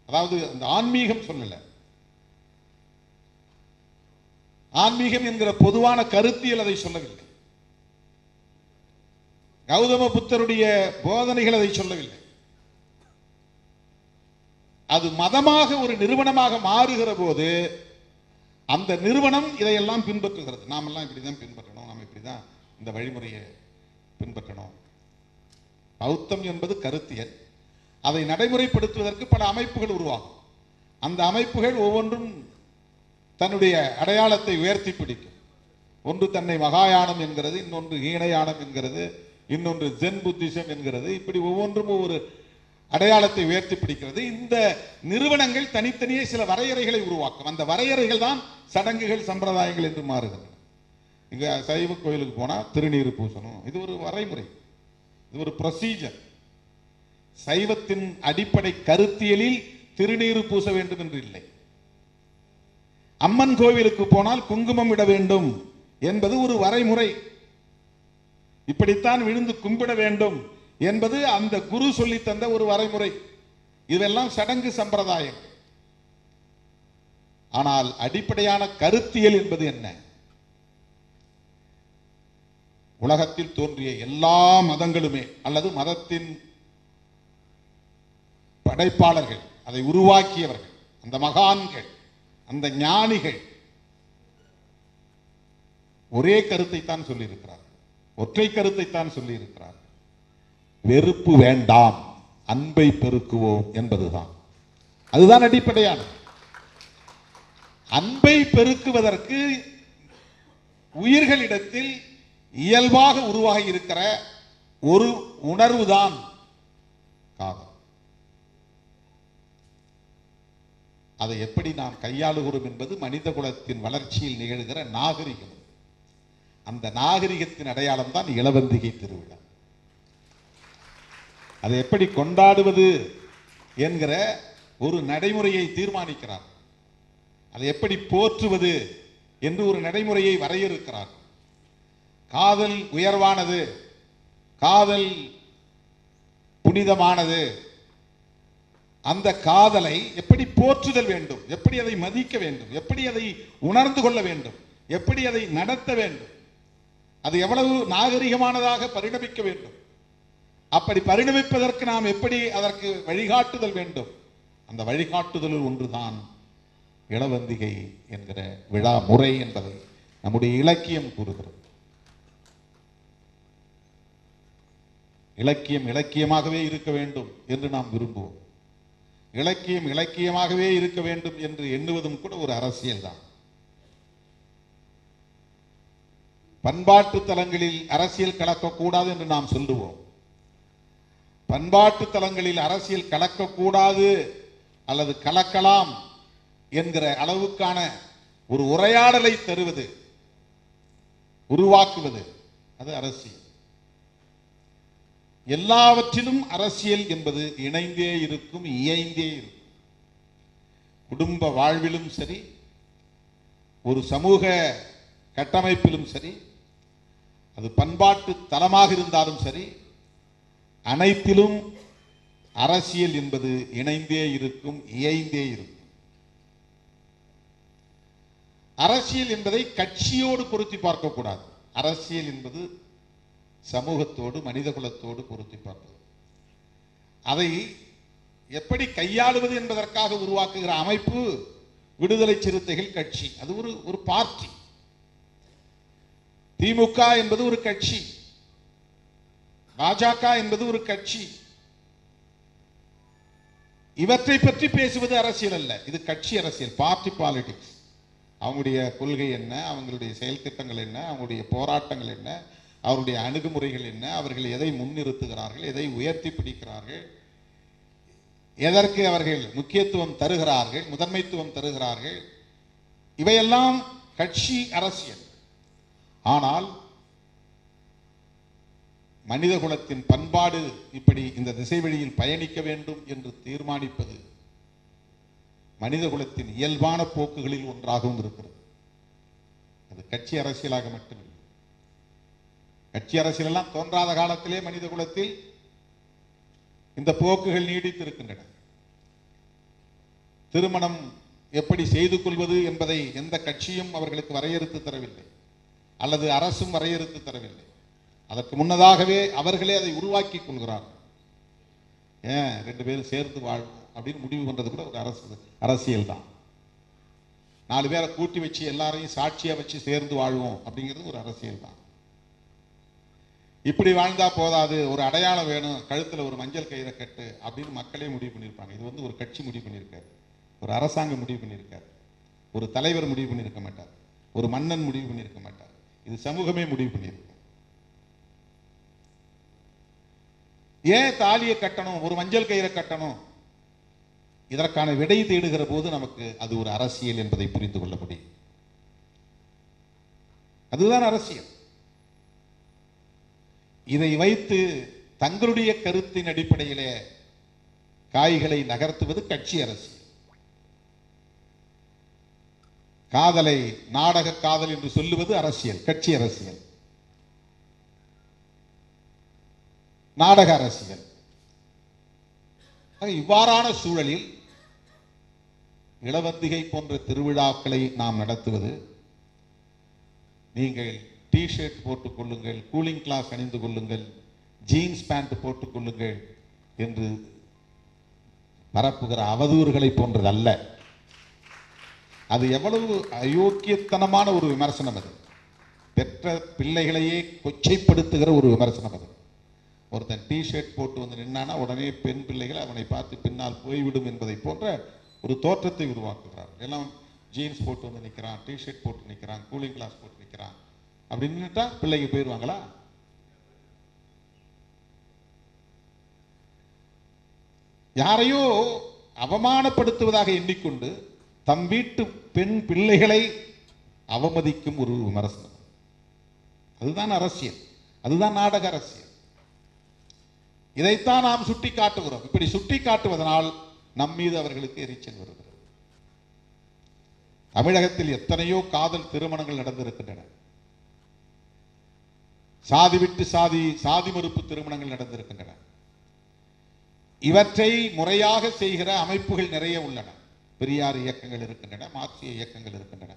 அதாவது அந்த ஆன்மீகம் சொல்லல. ஆன்மீகம் என்கிற பொதுவான கருத்தியல் அதை சொல்லவில்லை. கௌதம புத்தருடைய போதனைகள் அதை சொல்லவில்லை. அது மதமாக ஒரு நிறுவனமாக மாறுகிற போது அந்த நிறுவனம் இதையெல்லாம் பின்பற்றுகிறது. நாமெல்லாம் இப்படிதான் பின்பற்றணும், நாம் இப்படிதான் இந்த வழிமுறையை பின்பற்றணும். பௌத்தம் என்பது கருத்தியல். அதை நடைமுறைப்படுத்துவதற்கு பல அமைப்புகள் உருவாகும். அந்த அமைப்புகள் ஒவ்வொன்றும் தன்னுடைய அடையாளத்தை உயர்த்தி பிடிக்கும். ஒன்று தன்னை மகாயானம் என்கிறது, இன்னொன்று ஹீனயானம் என்கிறது, இன்னொன்று ஜென் புத்திசம் என்கிறது. இப்படி ஒவ்வொன்றும் ஒவ்வொரு அடையாளத்தை உயர்த்தி பிடிக்கிறது. இந்த நிறுவனங்கள் தனித்தனியே சில வரையறைகளை உருவாக்கும். அந்த வரையறைகள் தான் சடங்குகள் சம்பிரதாயங்கள் என்று மாறுகின்றன. இங்க சைவ கோயிலுக்கு போனா திருநீர் பூசணும், இது ஒரு வரைமுறை, இது ஒரு ப்ரொசீஜர். சைவத்தின் அடிப்படை கருத்தியலில் திருநீர் பூச வேண்டும் என்று இல்லை. அம்மன் கோவிலுக்கு போனால் குங்குமம் இட வேண்டும் என்பது ஒரு வரைமுறை. இப்படித்தான் விழுந்து கும்பிட வேண்டும் என்பது அந்த குரு சொல்லி தந்த ஒரு வரைமுறை. இதெல்லாம் சடங்கு சம்பிரதாயம். ஆனால் அடிப்படையான கருத்தியல் என்பது என்ன? உலகத்தில் தோன்றிய எல்லா மதங்களுமே அல்லது மதத்தின் படைப்பாளர்கள், அதை உருவாக்கியவர்கள், அந்த மகான்கள், அந்த ஞானிகள் ஒரே கருத்தை தான் சொல்லியிருக்கிறார், ஒற்றை கருத்தை தான் சொல்லியிருக்கிறார். வெறுப்பு வேண்டாம், அன்பை பெருக்குவோம் என்பதுதான். அதுதான் அடிப்படையானது. அன்பை பெருக்குவதற்கு உயிர்களிடத்தில் இயல்பாக உருவாகி இருக்கிற ஒரு உணர்வுதான் காதல். அதை எப்படி நாம் கையாளுகிறோம் என்பது மனித குலத்தின் வளர்ச்சியில் நிகழ்கிற நாகரிகம். அந்த நாகரிகத்தின் அடையாளம் தான் இளவந்திகை திருவிழா. அதை எப்படி கொண்டாடுவது என்கிற ஒரு நடைமுறையை தீர்மானிக்கிறார். அதை எப்படி போற்றுவது என்று ஒரு நடைமுறையை வரையறுக்கிறார். காதல் உயர்வானது, காதல் புனிதமானது. அந்த காதலை எப்படி போற்றுதல் வேண்டும், எப்படி அதை மதிக்க வேண்டும், எப்படி அதை உணர்ந்து கொள்ள வேண்டும், எப்படி அதை நடத்த வேண்டும், அது எவ்வளவு நாகரிகமானதாக பரிணமிக்க வேண்டும், அப்படி பரிணமிப்பதற்கு நாம் எப்படி அதற்கு வழிகாட்டுதல் வேண்டும். அந்த வழிகாட்டுதலில் ஒன்றுதான் இளவந்திகை என்கிற விழா முறை என்பதை நம்முடைய இலக்கியம் கூறுகிறது. இலக்கியம் இலக்கியமாகவே இருக்க வேண்டும் என்று நாம் விரும்புவோம். இலக்கியம் இலக்கியமாகவே இருக்க வேண்டும் என்று எண்ணுவதும் கூட ஒரு அரசியல் தான். பண்பாட்டு தலங்களில் அரசியல் கலக்கக்கூடாது என்று நாம் சொல்லுவோம். பண்பாட்டு தலங்களில் அரசியல் கலக்கக்கூடாது அல்லது கலக்கலாம் என்கிற அளவுக்கான ஒரு உரையாடலை தருவது, உருவாக்குவது, அது அரசியல். எல்லாவற்றிலும் அரசியல் என்பது இணைந்தே இருக்கும், இயைந்தே இருக்கும். குடும்ப வாழ்விலும் சரி, ஒரு சமூக கட்டமைப்பிலும் சரி, அது பண்பாட்டு தலமாக இருந்தாலும் சரி, அனைத்திலும் அரசியல் என்பது இணைந்தே இருக்கும், இயைந்தே இருக்கும். அரசியல் என்பதை கட்சியோடு பொருத்தி பார்க்கக்கூடாது. அரசியல் என்பது சமூகத்தோடு, மனித குலத்தோடு பொருத்தி பார்ப்பது. அதை எப்படி கையாளுவது என்பதற்காக உருவாக்குகிற அமைப்பு விடுதலை சிறுத்தைகள் கட்சி. அது ஒரு பார்ட்டி. திமுக என்பது ஒரு கட்சி, பாஜக என்பது ஒரு கட்சி. இவற்றை பற்றி பேசுவது அரசியல் அல்ல, இது கட்சி அரசியல், பார்ட்டி பாலிடிக்ஸ். அவங்களுடைய கொள்கை என்ன, அவங்களுடைய செயல் திட்டங்கள் என்ன, அவங்களுடைய போராட்டங்கள் என்ன, அவருடைய அணுகுமுறைகள் என்ன, அவர்கள் எதை முன்னிறுத்துகிறார்கள், எதை உயர்த்தி பிடிக்கிறார்கள், எதற்கு அவர்கள் முக்கியத்துவம் தருகிறார்கள், முதன்மைத்துவம் தருகிறார்கள், இவையெல்லாம் கட்சி அரசியல். ஆனால் மனித குலத்தின் பண்பாடு இப்படி இந்த திசை வழியில் பயணிக்க வேண்டும் என்று தீர்மானிப்பது மனித குலத்தின் இயல்பான போக்குகளில் ஒன்றாகவும் இருக்கிறது. அது கட்சி அரசியலாக மட்டுமில்லை. கட்சி அரசியல் எல்லாம் தோன்றாத காலத்திலே மனித குலத்தில் இந்த போக்குகள் நீடித்திருக்கின்றன. திருமணம் எப்படி செய்து கொள்வது என்பதை எந்த கட்சியும் அவர்களுக்கு வரையறுத்து தரவில்லை, அல்லது அரசும் வரையறுத்து தரவில்லை. அதற்கு முன்னதாகவே அவர்களே அதை உருவாக்கி கொள்கிறார்கள். ஏன் 2 பேரும் சேர்ந்து வாழ்வோம் அப்படின்னு முடிவு பண்றது கூட ஒரு அரசியல் தான். 4 பேரை கூட்டி வச்சு எல்லாரையும் சாட்சியா வச்சு சேர்ந்து வாழ்வோம் அப்படிங்கிறது ஒரு அரசியல் தான். இப்படி வாழ்ந்தா போதாது, ஒரு அடையாளம் வேணும், கழுத்துல ஒரு மஞ்சள் கயிறை கட்டு அப்படின்னு மக்களே முடிவு பண்ணியிருப்பாங்க. இது ஒரு கட்சி முடிவு பண்ணியிருக்காரு, ஒரு அரசாங்கம் முடிவு பண்ணியிருக்காரு, ஒரு தலைவர் முடிவு பண்ணியிருக்க மாட்டார், ஒரு மன்னன் முடிவு பண்ணியிருக்க மாட்டார், இது சமூகமே முடிவு பண்ணியிருக்கும். ஏன் தாலியை கட்டணும், ஒரு மஞ்சள் கயிறை கட்டணும்? இதற்கான விடை தேடுகிற போது நமக்கு அது ஒரு அரசியல் என்பதை புரிந்து கொள்ள முடியும். அதுதான் அரசியல். இதை வைத்து தங்களுடைய கருத்தின் அடிப்படையிலே காய்களை நகர்த்துவது கட்சி அரசியல். காதலை நாடக காதல் என்று சொல்லுவது அரசியல், கட்சி அரசியல், நாடக அரசியல். இவ்வாறான சூழலில் இளவந்திகை போன்ற திருவிழாக்களை நாம் நடத்துவது, நீங்கள் டிஷர்ட் போட்டுக் கொள்ளுங்கள், கூலிங் கிளாஸ் அணிந்து கொள்ளுங்கள், ஜீன்ஸ் பேண்ட் போட்டுக் கொள்ளுங்கள் என்று பரப்புகிற அவதூறுகளை போன்றது அல்ல. அது எவ்வளவு அயோக்கியத்தனமான ஒரு விமர்சனம். அது பெற்ற பிள்ளைகளையே கொச்சைப்படுத்துகிற ஒரு விமர்சனம். அது ஒருத்தன் டிஷர்ட் போட்டு வந்து நின்னானா உடனே பெண் பிள்ளைகள் அவனை பார்த்து பின்னால் போய்விடும் என்பதை போன்ற ஒரு தோற்றத்தை உருவாக்குகிறார். எல்லாம் ஜீன்ஸ் போட்டு வந்து நிற்கிறான், டிஷர்ட் போட்டு நிற்கிறான், கூலிங் கிளாஸ் போட்டு நிற்கிறான் அப்படின்னு நின்றுட்டா பிள்ளைங்க போயிடுவாங்களா? யாரையோ அவமானப்படுத்துவதாக எண்ணிக்கொண்டு தம் வீட்டு பெண் பிள்ளைகளை அவமதிக்கும் ஒரு விமர்சனம். அதுதான் அரசியல், அதுதான் நாடக அரசியல். இதைத்தான் நாம் சுட்டி காட்டுகிறோம். இப்படி சுட்டி காட்டுவதனால் நம் மீது அவர்களுக்கு எரிச்சல் வருகிறது. தமிழகத்தில் எத்தனையோ காதல் திருமணங்கள் நடந்திருக்கின்றன. சாதி விட்டு சாதி மறுப்பு திருமணங்கள் நடந்திருக்கின்றன. இவற்றை முறையாக செய்கிற அமைப்புகள் நிறைய உள்ளன. பெரியார் இயக்கங்கள் இருக்கின்றன, மார்க்சிய இயக்கங்கள் இருக்கின்றன.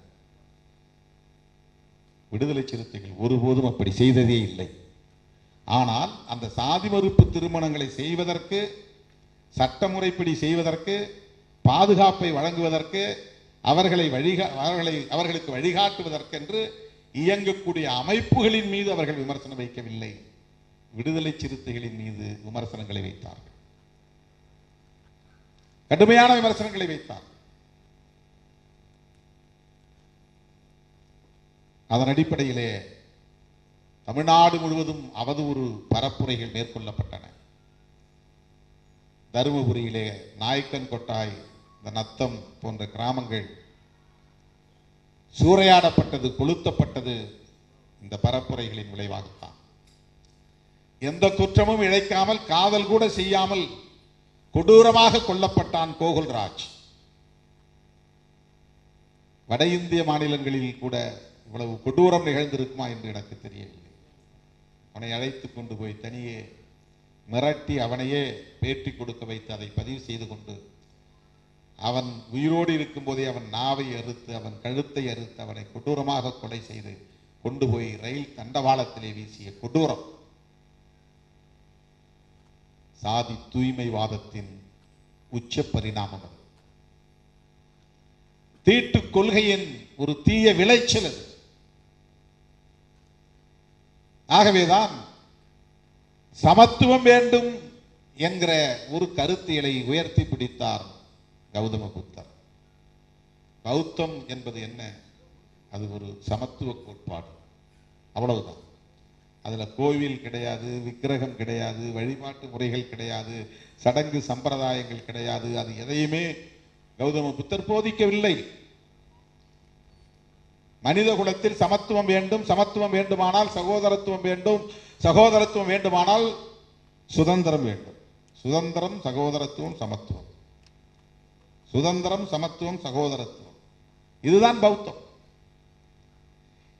விடுதலை சிறுத்தைகள் ஒருபோதும் அப்படி செய்ததே இல்லை. ஆனால் அந்த சாதி மறுப்பு திருமணங்களை செய்வதற்கு, சட்டமுறைப்படி செய்வதற்கு, பாதுகாப்பை வழங்குவதற்கு, அவர்களுக்கு வழிகாட்டுவதற்கென்று இயங்கக்கூடிய அமைப்புகளின் மீது அவர்கள் விமர்சனம் வைக்கவில்லை. விடுதலை சிறுத்தைகளின் மீது விமர்சனங்களை வைத்தார்கள், கடுமையான விமர்சனங்களை வைத்தார். அதன் அடிப்படையிலே தமிழ்நாடு முழுவதும் அவதூறு பரப்புரைகள் மேற்கொள்ளப்பட்டன. தருமபுரியிலே நாயக்கன் கொட்டாய், இந்த நத்தம் போன்ற கிராமங்கள் சூறையாடப்பட்டது, கொளுத்தப்பட்டது இந்த பரப்புரைகளின் விளைவாகத்தான். எந்த குற்றமும் இழைக்காமல், காதல் கூட செய்யாமல் கொடூரமாக கொல்லப்பட்டான் கோகுல்ராஜ். வட இந்திய மாநிலங்களில் கூட இவ்வளவு கொடூரம் நிகழ்ந்திருக்குமா என்று எனக்கு தெரியவில்லை. அவனை அழைத்து கொண்டு போய் தனியே மிரட்டி அவனையே பேட்டி கொடுக்க வைத்து அதை பதிவு செய்து கொண்டு அவன் உயிரோடு இருக்கும் போதே அவன் நாவை அறுத்து, அவன் கழுத்தை அறுத்து, அவனை கொடூரமாக கொலை செய்து கொண்டு போய் ரயில் தண்டவாளத்திலே வீசிய கொடூரம் சாதி தூய்மைவாதத்தின் உச்ச பரிணாமம். தீட்டு கொள்கையின் ஒரு தீய விளைச்சல் அது. ஆகவேதான் சமத்துவம் வேண்டும் என்கிற ஒரு கருத்தியலை உயர்த்தி பிடித்தார் கௌதம புத்தர். பௌத்தம் என்பது என்ன? அது ஒரு சமத்துவ கோட்பாடு, அவ்வளவுதான். அதுல கோவில் கிடையாது, விக்கிரகம் கிடையாது, வழிபாட்டு முறைகள் கிடையாது, சடங்கு சம்பிரதாயங்கள் கிடையாது. அது எதையுமே கௌதம புத்தர் போதிக்கவில்லை. மனித குலத்தில் சமத்துவம் வேண்டும், சமத்துவம் வேண்டுமானால் சகோதரத்துவம் வேண்டும், சகோதரத்துவம் வேண்டுமானால் சுதந்திரம் வேண்டும். சுதந்திரம், சகோதரத்துவம், சமத்துவம். சுதந்திரம், சமத்துவம், சகோதரத்துவம், இதுதான் பௌத்தம்.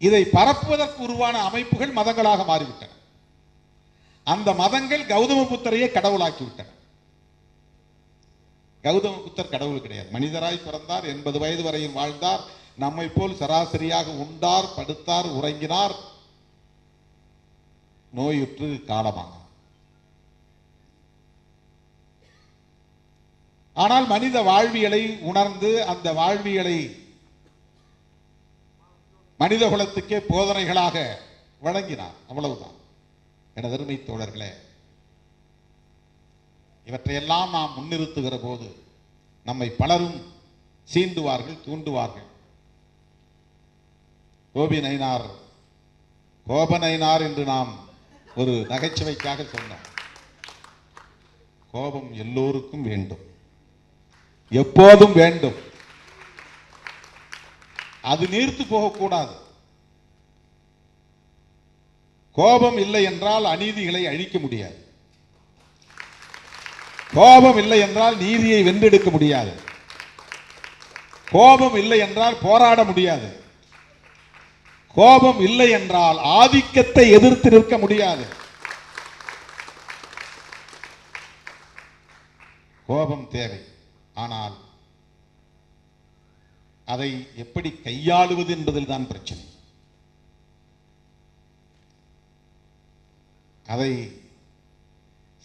இதை பரப்புவதற்கு உருவான அமைப்புகள் மதங்களாக மாறிவிட்டன. அந்த மதங்கள் கௌதம புத்தரையே கடவுளாக்கிவிட்டன. கௌதம புத்தர் கடவுள் கிடையாது. மனிதராய் பிறந்தார், 80 வயது வரையில் வாழ்ந்தார், நம்மை போல் சராசரியாக உண்டார், படுத்தார், உறங்கினார், நோயுற்று காலமானார். ஆனால் மனித வாழ்வியலை உணர்ந்து அந்த வாழ்வியலை மனித குலத்துக்கே போதனைகளாக வழங்கினார், அவ்வளவுதான். எனது அருமை தோழர்களே, இவற்றையெல்லாம் நாம் முன்னிறுத்துகிற போது நம்மை பலரும் சீண்டுவார்கள், தூண்டுவார்கள். கோபநயினார் என்று நாம் ஒரு நகைச்சுவைக்காக சொன்னோம். கோபம் எல்லோருக்கும் வேண்டும், எப்போதும் வேண்டும். அது நீர்த்து போகக்கூடாது. கோபம் இல்லை என்றால் அநீதிகளை அழிக்க முடியாது. கோபம் இல்லை என்றால் நீதியை வென்றெடுக்க முடியாது. கோபம் இல்லை என்றால் போராட முடியாது. கோபம் இல்லை என்றால் ஆதிக்கத்தை எதிர்த்து நிற்க முடியாது. கோபம் தேவை, ஆனால் அதை எப்படி கையாளுவது என்பதில் தான் பிரச்சனை. அதை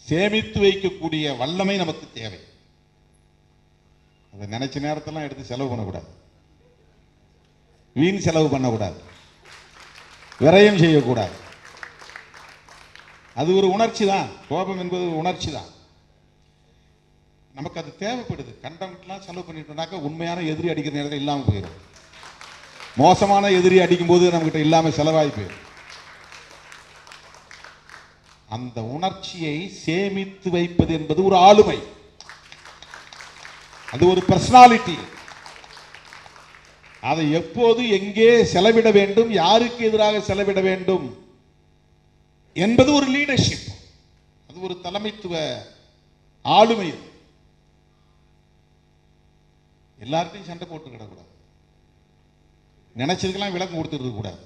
சேமித்து வைக்கக்கூடிய வல்லமை நமக்கு தேவை. அதை நினைச்ச நேரத்தெல்லாம் எடுத்து செலவு பண்ணக்கூடாது, வீண் செலவு பண்ணக்கூடாது, விரயம் செய்யக்கூடாது. அது ஒரு உணர்ச்சி தான். கோபம் என்பது ஒரு உணர்ச்சி தான். நமக்கு அது தேவைப்படுது. கண்டம்லாம் செலவு பண்ணிட்டோம்னாக்க உண்மையான எதிரி அடிக்கிற நேரத்தில் இல்லாமல் போயிடும். மோசமான எதிரி அடிக்கும் போது நம்மகிட்ட இல்லாமல் செலவாகி போயிடும். அந்த உணர்ச்சியை சேமித்து வைப்பது என்பது ஒரு ஆளுமை, அது ஒரு பர்சனாலிட்டி. அதை எப்போது எங்கே செலவிட வேண்டும், யாருக்கு எதிராக செலவிட வேண்டும் என்பது ஒரு லீடர்ஷிப், அது ஒரு தலைமைத்துவ ஆளுமை. எல்லார்ட்டையும் சண்டை போட்டு கிடக்கூடாது, நினைச்சதுக்கெல்லாம் விளக்கம் கொடுத்துருக்க கூடாது.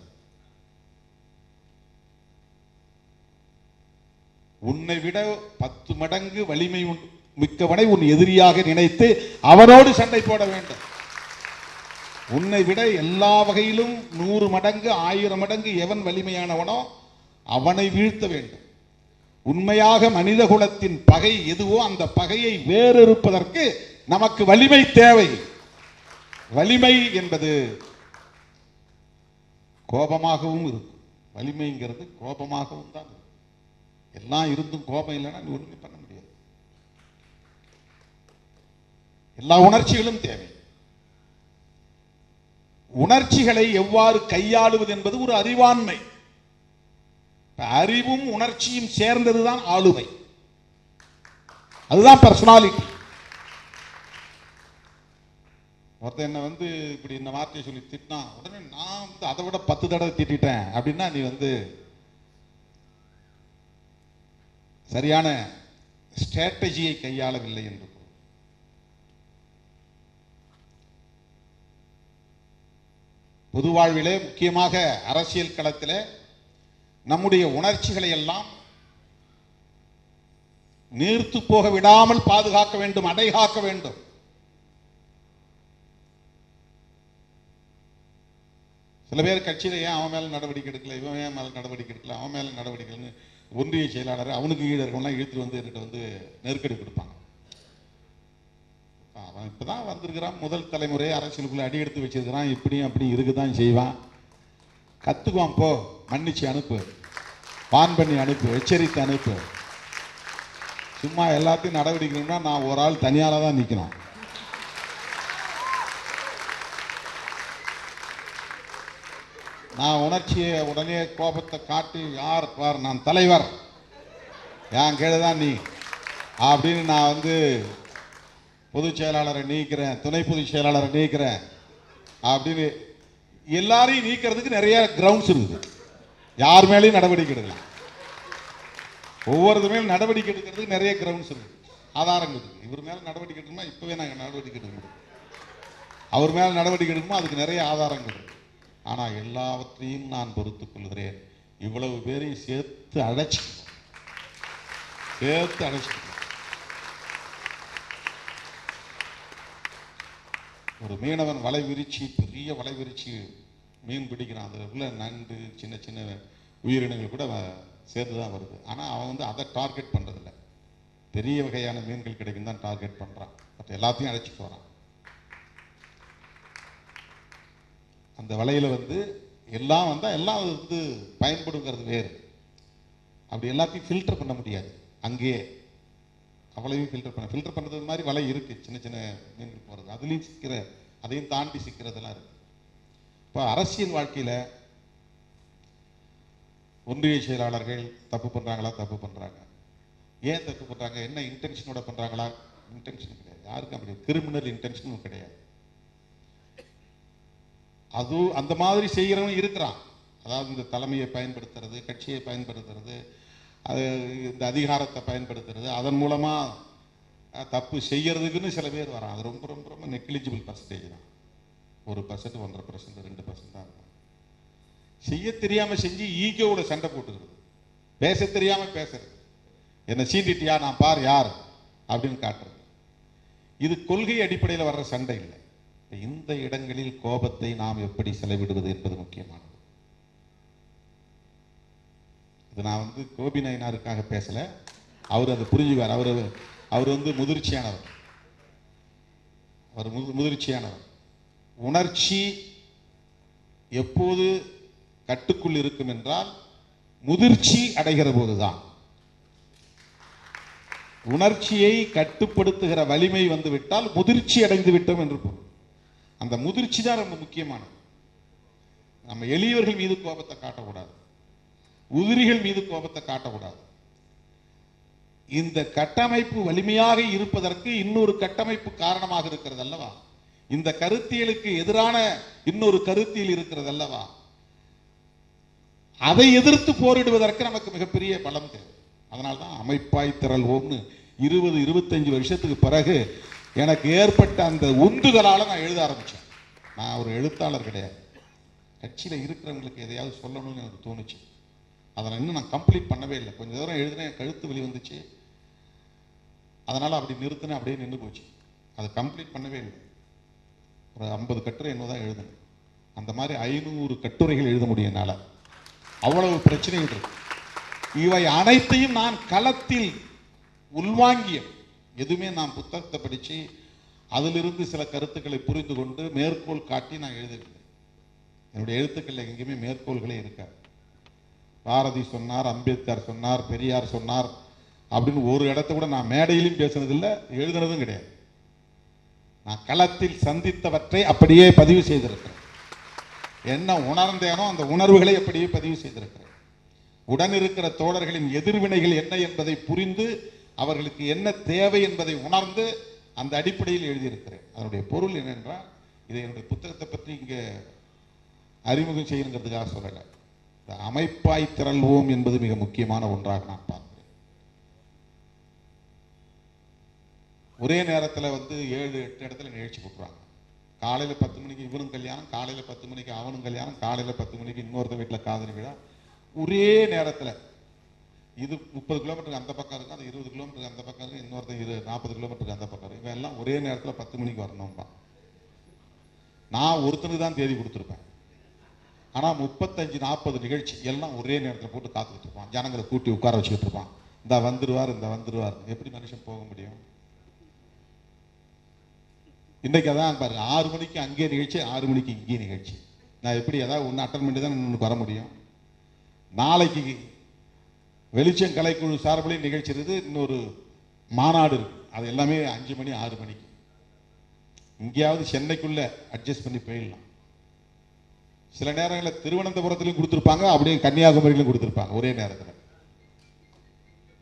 உன்னை விட 10 மடங்கு வலிமை மிக்கவனை உன் எதிரியாக நினைத்து அவனோடு சண்டை போட வேண்டும். உன்னை விட எல்லா வகையிலும் 100 மடங்கு 1000 மடங்கு எவன் வலிமையானவனோ அவனை வீழ்த்த வேண்டும். உண்மையாக மனித குலத்தின் பகை எதுவோ அந்த பகையை வேறறுப்பதற்கு நமக்கு வலிமை தேவை. வலிமை என்பது கோபமாகவும் இருக்கும். வலிமைங்கிறது கோபமாகவும் தான் இருக்கும். எல்லாம் இருந்தும் கோபம் இல்லைன்னா நீ ஒண்ணுமே பண்ண முடியாது. எல்லா உணர்ச்சிகளும் தேவை. உணர்ச்சிகளை எவ்வாறு கையாளுவது என்பது ஒரு அறிவாண்மை. அறிவும் உணர்ச்சியும் சேர்ந்ததுதான் ஆளுமை, அதுதான் பர்சனாலிட்டி. ஒருத்தர் என்ன இப்படி இந்த வார்த்தையை சொல்லி திட்டினா உடனே நான் அதை விட 10 தடவை திட்டேன் அப்படின்னா நீ சரியான ஸ்ட்ராட்டஜியை கையாளவில்லை என்று. பொது வாழ்விலே முக்கியமாக அரசியல் களத்திலே நம்முடைய உணர்ச்சிகளை எல்லாம் நீர்த்து போக விடாமல் பாதுகாக்க வேண்டும், அடைகாக்க வேண்டும். சில பேர் கட்சியில ஏன் அவன் மேல நடவடிக்கை எடுக்கல, இவன் ஏன் மேல நடவடிக்கை எடுக்கல, அவன் மேல நடவடிக்கை, ஒன்றிய செயலாளர் அவனுக்கு ஈடு இருக்கவங்களாம் இழுத்துட்டு என்கிட்ட நெருக்கடி கொடுப்பாங்க. அவன் இப்பதான் வந்திருக்கிறான், முதல் தலைமுறை அரசியலுக்குள்ள அடி எடுத்து வச்சிருக்கிறான், இப்படியும் அப்படி இருக்குதான் செய்வான். கத்துக்குவான், போ மன்னிச்சு அனுப்பு, பான் பண்ணி அனுப்பு, எச்சரித்து அனுப்பு. சும்மா எல்லாத்தையும் நடவடிக்கைன்னா நான் ஒரு ஆள் தனியால தான் நிற்கணும். நான் உணர்ச்சியை உடனே கோபத்தை காட்டி யார் பார் நான் தலைவர், என் கீழதான் நீ அப்படின்னு நான் பொதுச் செயலாளரை நீக்கிறேன், துணை பொதுச் செயலாளரை நீக்கிறேன் அப்படின்னு எல்லாரையும் நீக்கிறதுக்கு நிறைய கிரவுண்ட்ஸ் இருக்குது. யார் மேலேயும் நடவடிக்கை எடுக்கலாம். ஒவ்வொரு மேலும் நடவடிக்கை எடுக்கிறதுக்கு நிறைய கிரவுண்ட்ஸ் இருக்கு, ஆதாரங்கள் இருக்கு. இவர் மேல நடவடிக்கை எடுக்கணுமா இப்பவே நாங்கள் நடவடிக்கை எடுக்கணும், அவர் மேல நடவடிக்கை எடுக்கணுமா அதுக்கு நிறைய ஆதாரங்கள் இருக்கு. ஆனால் எல்லாவற்றையும் நான் பொறுத்துக் கொள்கிறேன். இவ்வளவு பேரையும் சேர்த்து அழைச்சி ஒரு மீனவன் வலை விரிச்சு, பெரிய வலை விரிச்சு மீன் பிடிக்கிறான். அதில் உள்ள நண்டு, சின்ன சின்ன உயிரினங்கள் கூட சேர்த்து தான் வருது. ஆனால் அவன் அதை டார்கெட் பண்ணுறதில்ல. பெரிய வகையான மீன்கள் கிடைக்கும் தான் டார்கெட் பண்ணுறான். மற்ற எல்லாத்தையும் அழைச்சிட்டு வரான். அந்த வலையில் எல்லாம் வந்தால் எல்லாம் பயன்படுங்கிறது வேறு. அப்படி எல்லாத்தையும் ஃபில்டர் பண்ண முடியாது. அங்கேயே அவ்வளவையும் ஃபில்டர் பண்ணுறது மாதிரி வலை இருக்குது. சின்ன சின்ன மீன்கள் போகிறது, அதுலேயும் சிக்கிற, அதையும் தாண்டி சிக்கிறதெல்லாம் இருக்குது. இப்போ அரசியல் வாழ்க்கையில் ஒன்றிய செயலாளர்கள் தப்பு பண்ணுறாங்களா? தப்பு பண்ணுறாங்க. ஏன் தப்பு பண்ணுறாங்க? என்ன இன்டென்ஷனோட பண்ணுறாங்களா? இன்டென்ஷன் கிடையாது. யாருக்கும் அப்படி கிரிமினல் இன்டென்ஷனும் கிடையாது. அது அந்த மாதிரி செய்கிறவன் இருக்கிறான். அதாவது இந்த தலைமையை பயன்படுத்துறது, கட்சியை பயன்படுத்துறது, அது இந்த அதிகாரத்தை பயன்படுத்துறது, அதன் மூலமாக தப்பு செய்யறதுக்குன்னு சில பேர் வரான். அது ரொம்ப ரொம்ப ரொம்ப நெக்லிஜிபிள் பர்சன்டேஜ் தான். 1%, 1.5%, 2% தான் இருக்கும். செய்ய தெரியாம செஞ்சு ஈகோவோட சண்டை போட்டுக்கிறது, பேச தெரியாம பேசுறது, என்ன சீண்டிட்டியா நான் பார் யார் அப்படின்னு காட்டுறது. இது கொள்கை அடிப்படையில் வர்ற சண்டை இல்லை. இந்த இடங்களில் கோபத்தை நாம் எப்படி செலவிடுவது என்பது முக்கியமானது. இது நான் வந்து கோபி நாயனாருக்காக பேசலை, அவர் அதை புரிஞ்சுக்குவார். அவர் வந்து முதிர்ச்சியானவர், அவர் முதிர்ச்சியானவர். உணர்ச்சி எப்போது கட்டுக்குள் இருக்கும் என்றால் முதிர்ச்சி அடைகிற போதுதான். உணர்ச்சியை கட்டுப்படுத்துகிற வலிமை வந்துவிட்டால் முதிர்ச்சி அடைந்து விட்டோம் என்று பொருள். அந்த முதிர்ச்சி தான் ரொம்ப முக்கியமானது. நம்ம எளியவர்கள் மீது கோபத்தை காட்டக்கூடாது, உதிரிகள் மீது கோபத்தை காட்டக்கூடாது. இந்த கட்டமைப்பு வலிமையாக இருப்பதற்கு இன்னொரு கட்டமைப்பு காரணமாக இருக்கிறது அல்லவா? இந்த கருத்தியலுக்கு எதிரான இன்னொரு கருத்தியல் இருக்கிறது அல்லவா? அதை எதிர்த்து போரிடுவதற்கு நமக்கு மிகப்பெரிய பலம் தேவை. அதனால்தான் அமைப்பாய் திரள்வோம்னு 20-25 வருஷத்துக்கு பிறகு எனக்கு ஏற்பட்ட அந்த உந்துதலால நான் எழுத ஆரம்பிச்சேன். நான் ஒரு எழுத்தாளர் கிடையாது. கட்சியில் இருக்கிறவங்களுக்கு எதையாவது சொல்லணும்னு எனக்கு தோணுச்சு. அதை இன்னும் நான் கம்ப்ளீட் பண்ணவே இல்லை. கொஞ்சம் தூரம் எழுதினேன், கழுத்து வலி வந்துச்சு, அதனால் அப்படி நிறுத்தினேன், அப்படியே நின்று போச்சு. அதை கம்ப்ளீட் பண்ணவே இல்லை. ஒரு 50 கட்டுரை என்னதான் எழுதணும். அந்த மாதிரி 500 கட்டுரைகள் எழுத முடியும் என்னால். அவ்வளவு பிரச்சனைகள் இருக்கு. இவை அனைத்தையும் நான் களத்தில் உள்வாங்கிய, எதுவுமே நான் புத்தகத்தை படித்து அதிலிருந்து சில கருத்துக்களை புரிந்து கொண்டு மேற்கோள் காட்டி நான் எழுதவில்லை. என்னுடைய எழுத்துக்களில் எங்கேயுமே மேற்கோள்களே இருக்காது. பாரதி சொன்னார், அம்பேத்கர் சொன்னார், பெரியார் சொன்னார் அப்படின்னு ஒரு இடத்த கூட நான் மேடையிலும் பேசுனதில்லை, எழுதுனதும் கிடையாது. நான் களத்தில் சந்தித்தவற்றை அப்படியே பதிவு செய்திருக்கிறேன். என்ன உணர்ந்தேனோ அந்த உணர்வுகளை அப்படியே பதிவு செய்திருக்கிறேன். உடன் இருக்கிற தோழர்களின் எதிர்வினைகள் என்ன என்பதை புரிந்து அவர்களுக்கு என்ன தேவை என்பதை உணர்ந்து அந்த அடிப்படையில் எழுதியிருக்கிறேன். அதனுடைய பொருள் என்னென்றால், இதை என்னுடைய புத்தகத்தை பற்றி இங்கே அறிமுகம் செய்யணுங்கிறதுக்காக சொல்லலை. அமைப்பாய் திரள்வோம் என்பது மிக முக்கியமான ஒன்றாக நான் பார்க்கிறேன். ஒரே நேரத்தில் வந்து 7-8 இடத்துல நிகழ்ச்சி போட்டுருவாங்க. காலையில் 10 மணிக்கு இவனும் கல்யாணம், காலையில் 10 மணிக்கு அவனும் கல்யாணம், காலையில் 10 மணிக்கு இன்னொருத்த வீட்டில் காதலி விழா. ஒரே நேரத்தில் இது 30 கிலோமீட்டருக்கு அந்த பக்கம் இருக்கும், அது 20 கிலோமீட்டருக்கு அந்த பக்கம் இருக்கும், இன்னொருத்தன் 40 கிலோமீட்டருக்கு அந்த பக்கம் இருக்கும். இவன் எல்லாம் ஒரே நேரத்தில் 10 மணிக்கு வரணும்பா. நான் ஒருத்தனுக்கு தான் தேதி கொடுத்துருப்பேன். ஆனால் 35-40 நிகழ்ச்சி எல்லாம் ஒரே நேரத்தில் போட்டு காத்துக்கிட்டு இருப்பான். ஜனங்களை கூட்டி உட்கார வச்சுக்கிட்டு இருப்பான். இந்த வந்துடுவார், இந்த வந்துடுவார். எப்படி மனுஷன் போக முடியும்? இன்றைக்கி அதான் பாருங்க, 6 மணிக்கு அங்கே நிகழ்ச்சி, 6 மணிக்கு இங்கே நிகழ்ச்சி. நான் எப்படி ஏதாவது ஒன்று அட்டன் பண்ணி தான் இன்னொன்று வர முடியும்? நாளைக்கு வெளிச்சம் கலைக்குழு சார்பிலையும் நிகழ்ச்சி இருக்குது, இன்னொரு மாநாடு இருக்கு. அது எல்லாமே 5 மணி 6 மணிக்கு. இங்கேயாவது சென்னைக்குள்ள அட்ஜஸ்ட் பண்ணி போயிடலாம். சில நேரங்களில் திருவனந்தபுரத்திலையும் கொடுத்துருப்பாங்க, அப்படியே கன்னியாகுமரியிலும் கொடுத்துருப்பாங்க ஒரே நேரத்தில்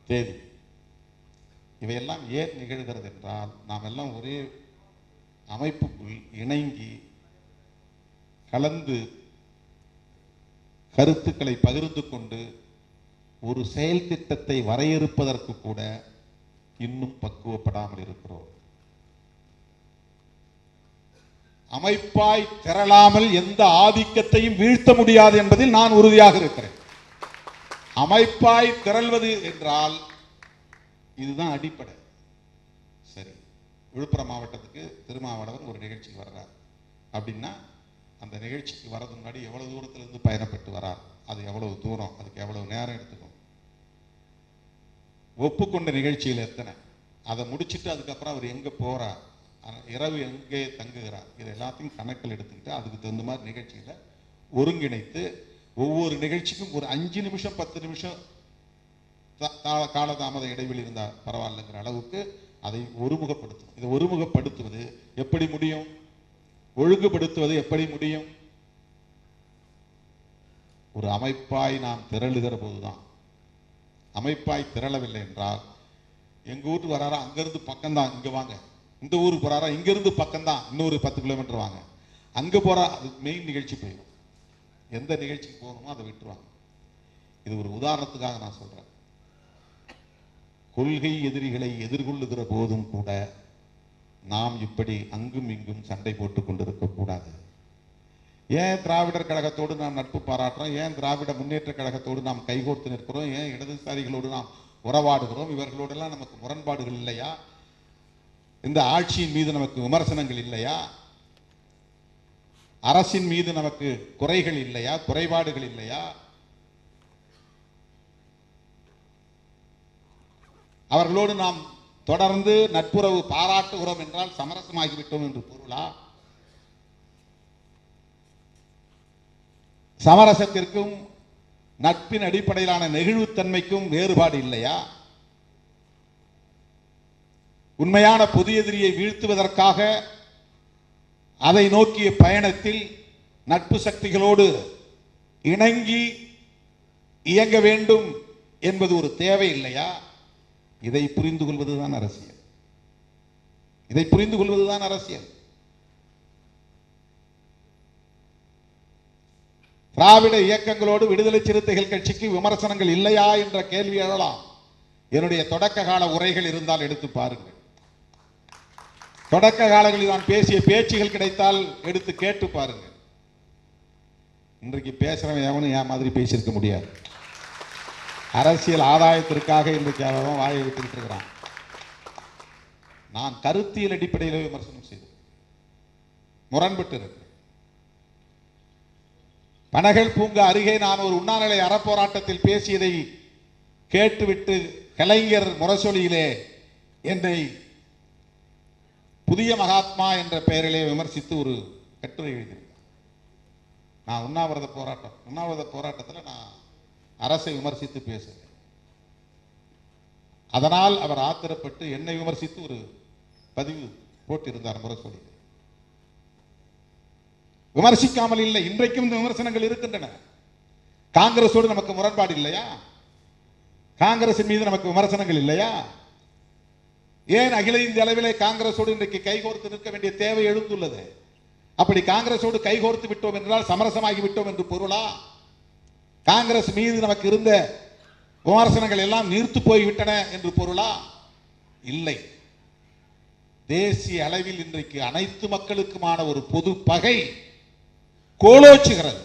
தேதி. இவையெல்லாம் ஏன் நிகழ்கிறது என்றால், நாம் எல்லாம் ஒரே அமைப்புக்குள் இணங்கி கலந்து கருத்துக்களை பகிர்ந்து கொண்டு ஒரு செயல் திட்டத்தை வரையறுப்பதற்கு கூட இன்னும் பக்குவப்படாமல் இருக்கிறோம். அமைப்பாய் திரளாமல் எந்த ஆதிக்கத்தையும் வீழ்த்த முடியாது என்பதில் நான் உறுதியாக இருக்கிறேன். அமைப்பாய் திரள்வது என்றால் இதுதான் அடிப்படை. சரி, விழுப்புரம் மாவட்டத்துக்கு திருமாவளவன் ஒரு நிகழ்ச்சிக்கு வர்றார் அப்படின்னா, அந்த நிகழ்ச்சிக்கு வரது முன்னாடி எவ்வளவு தூரத்திலிருந்து பயணப்பட்டு வரார், அது எவ்வளவு தூரம், அதுக்கு எவ்வளவு நேரம் எடுத்துக்கும், ஒப்புக்கொண்ட நிகழ்ச்சியில் எத்தனை, அதை முடிச்சுட்டு அதுக்கப்புறம் அவர் எங்கே போகிறார், இரவு எங்கே தங்குகிறார், இது எல்லாத்தையும் கணக்கில் எடுத்துக்கிட்டு அதுக்கு தகுந்த மாதிரி நிகழ்ச்சிகளை ஒருங்கிணைத்து ஒவ்வொரு நிகழ்ச்சிக்கும் ஒரு 5 நிமிஷம் 10 நிமிஷம் காலதாமத இடைவெளி இருந்தால் பரவாயில்லைங்கிற அளவுக்கு அதை ஒருமுகப்படுத்தும். இதை ஒருமுகப்படுத்துவது எப்படி முடியும்? ஒழுங்குபடுத்துவது எப்படி முடியும்? ஒரு அமைப்பாய் நாம் திரளுகிற போதுதான். அமைப்பாய் திரளவில்லை என்றால், எங்க ஊருக்கு வராரா அங்கிருந்து பக்கம்தான் இங்க வாங்க, இந்த ஊருக்கு போறாரா இங்கிருந்து பக்கம்தான் இன்னொரு 10 கிலோமீட்டர் வாங்க, அங்க போறா, அது மெயின் நிகழ்ச்சி போயிடும். எந்த நிகழ்ச்சிக்கு போகணுமோ அதை விட்டுருவாங்க. இது ஒரு உதாரணத்துக்காக நான் சொல்றேன். கொள்கை எதிரிகளை எதிர்கொள்ளுகிற போதும் கூட நாம் இப்படி அங்கும் இங்கும் சண்டை போட்டுக் கொண்டிருக்க கூடாது. ஏன் திராவிடர் கழகத்தோடு நாம் நட்பு பாராட்டுறோம், ஏன் திராவிட முன்னேற்ற கழகத்தோடு நாம் கைகோர்த்து நிற்கிறோம், ஏன் இடதுசாரிகளோடு நாம் உறவாடுகிறோம், இவர்களோடெல்லாம் நமக்கு முரண்பாடுகள் இல்லையா? இந்த ஆட்சியின் மீது நமக்கு விமர்சனங்கள் இல்லையா? அரசின் மீது நமக்கு குறைகள் இல்லையா, குறைபாடுகள் இல்லையா? அவர்களோடு நாம் தொடர்ந்து நட்புறவு பாராட்டுகிறோம் என்றால் சமரசமாகிவிட்டோம் என்று பொருளா? சமரசத்திற்கும் நட்பின் அடிப்படையிலான நெகிழ்வுத்தன்மைக்கும் வேறுபாடு இல்லையா? உண்மையான பொது எதிரியை வீழ்த்துவதற்காக அதை நோக்கிய பயணத்தில் நட்பு சக்திகளோடு இணங்கி இயங்க வேண்டும் என்பது ஒரு தேவை இல்லையா? இதை புரிந்து கொள்வதுதான் அரசியல். இதை புரிந்து கொள்வதுதான் அரசியல். திராவிட இயக்கங்களோடு விடுதலை சிறுத்தைகள் கட்சிக்கு விமர்சனங்கள் இல்லையா என்ற கேள்வி எழலாம். என்னுடைய தொடக்க கால உரைகள் இருந்தால் எடுத்து பாருங்கள். தொடக்க காலங்களில் நான் பேசிய பேச்சுகள் கிடைத்தால் எடுத்து கேட்டு பாருங்கள். இன்றைக்கு பேசுறவன் எவனும் என் மாதிரி பேசியிருக்க முடியாது. அரசியல் ஆதாயத்திற்காக இன்றைக்கு அவன் வாயை விட்டுக்கிட்டு இருக்கிறான். நான் கருத்தியல் அடிப்படையில் விமர்சனம் செய்தேன், முரண்பட்டு இருக்கிறேன். பனகல் பூங்கா அருகே நான் ஒரு உண்ணாநிலை அறப்போராட்டத்தில் பேசியதை கேட்டுவிட்டு கலைஞர் முரசொலியிலே என்னை புதிய மகாத்மா என்ற பெயரிலே விமர்சித்து ஒரு கட்டுரை எழுதியிருக்கேன். நான் உண்ணாவிரத போராட்டத்தில் நான் அரசை விமர்சித்து பேசுகிறேன். அதனால் அவர் ஆத்திரப்பட்டு என்னை விமர்சித்து ஒரு பதிவு போட்டிருந்தார் முரசொலியில். விமர்சிக்காமல் இல்லை, இன்றைக்கும் இந்த விமர்சனங்கள் இருக்கின்றன. காங்கிரஸோடு நமக்கு முரண்பாடு இல்லையா? காங்கிரசின் மீது நமக்கு விமர்சனங்கள் இல்லையா? ஏன் அகில இந்திய அளவிலே காங்கிரஸோடு இன்றைக்கு கைகோர்த்து நிற்க வேண்டிய தேவை எழுந்துள்ளது? அப்படி காங்கிரஸோடு கைகோர்த்து விட்டோம் என்றால் சமரசமாகி விட்டோம் என்று பொருளா? காங்கிரஸ் மீது நமக்கு இருந்த விமர்சனங்கள் எல்லாம் நீர்த்து போய்விட்டன என்று பொருளா? இல்லை. தேசிய அளவில் இன்றைக்கு அனைத்து மக்களுக்குமான ஒரு பொது பகை கோலோச்சுகிறது.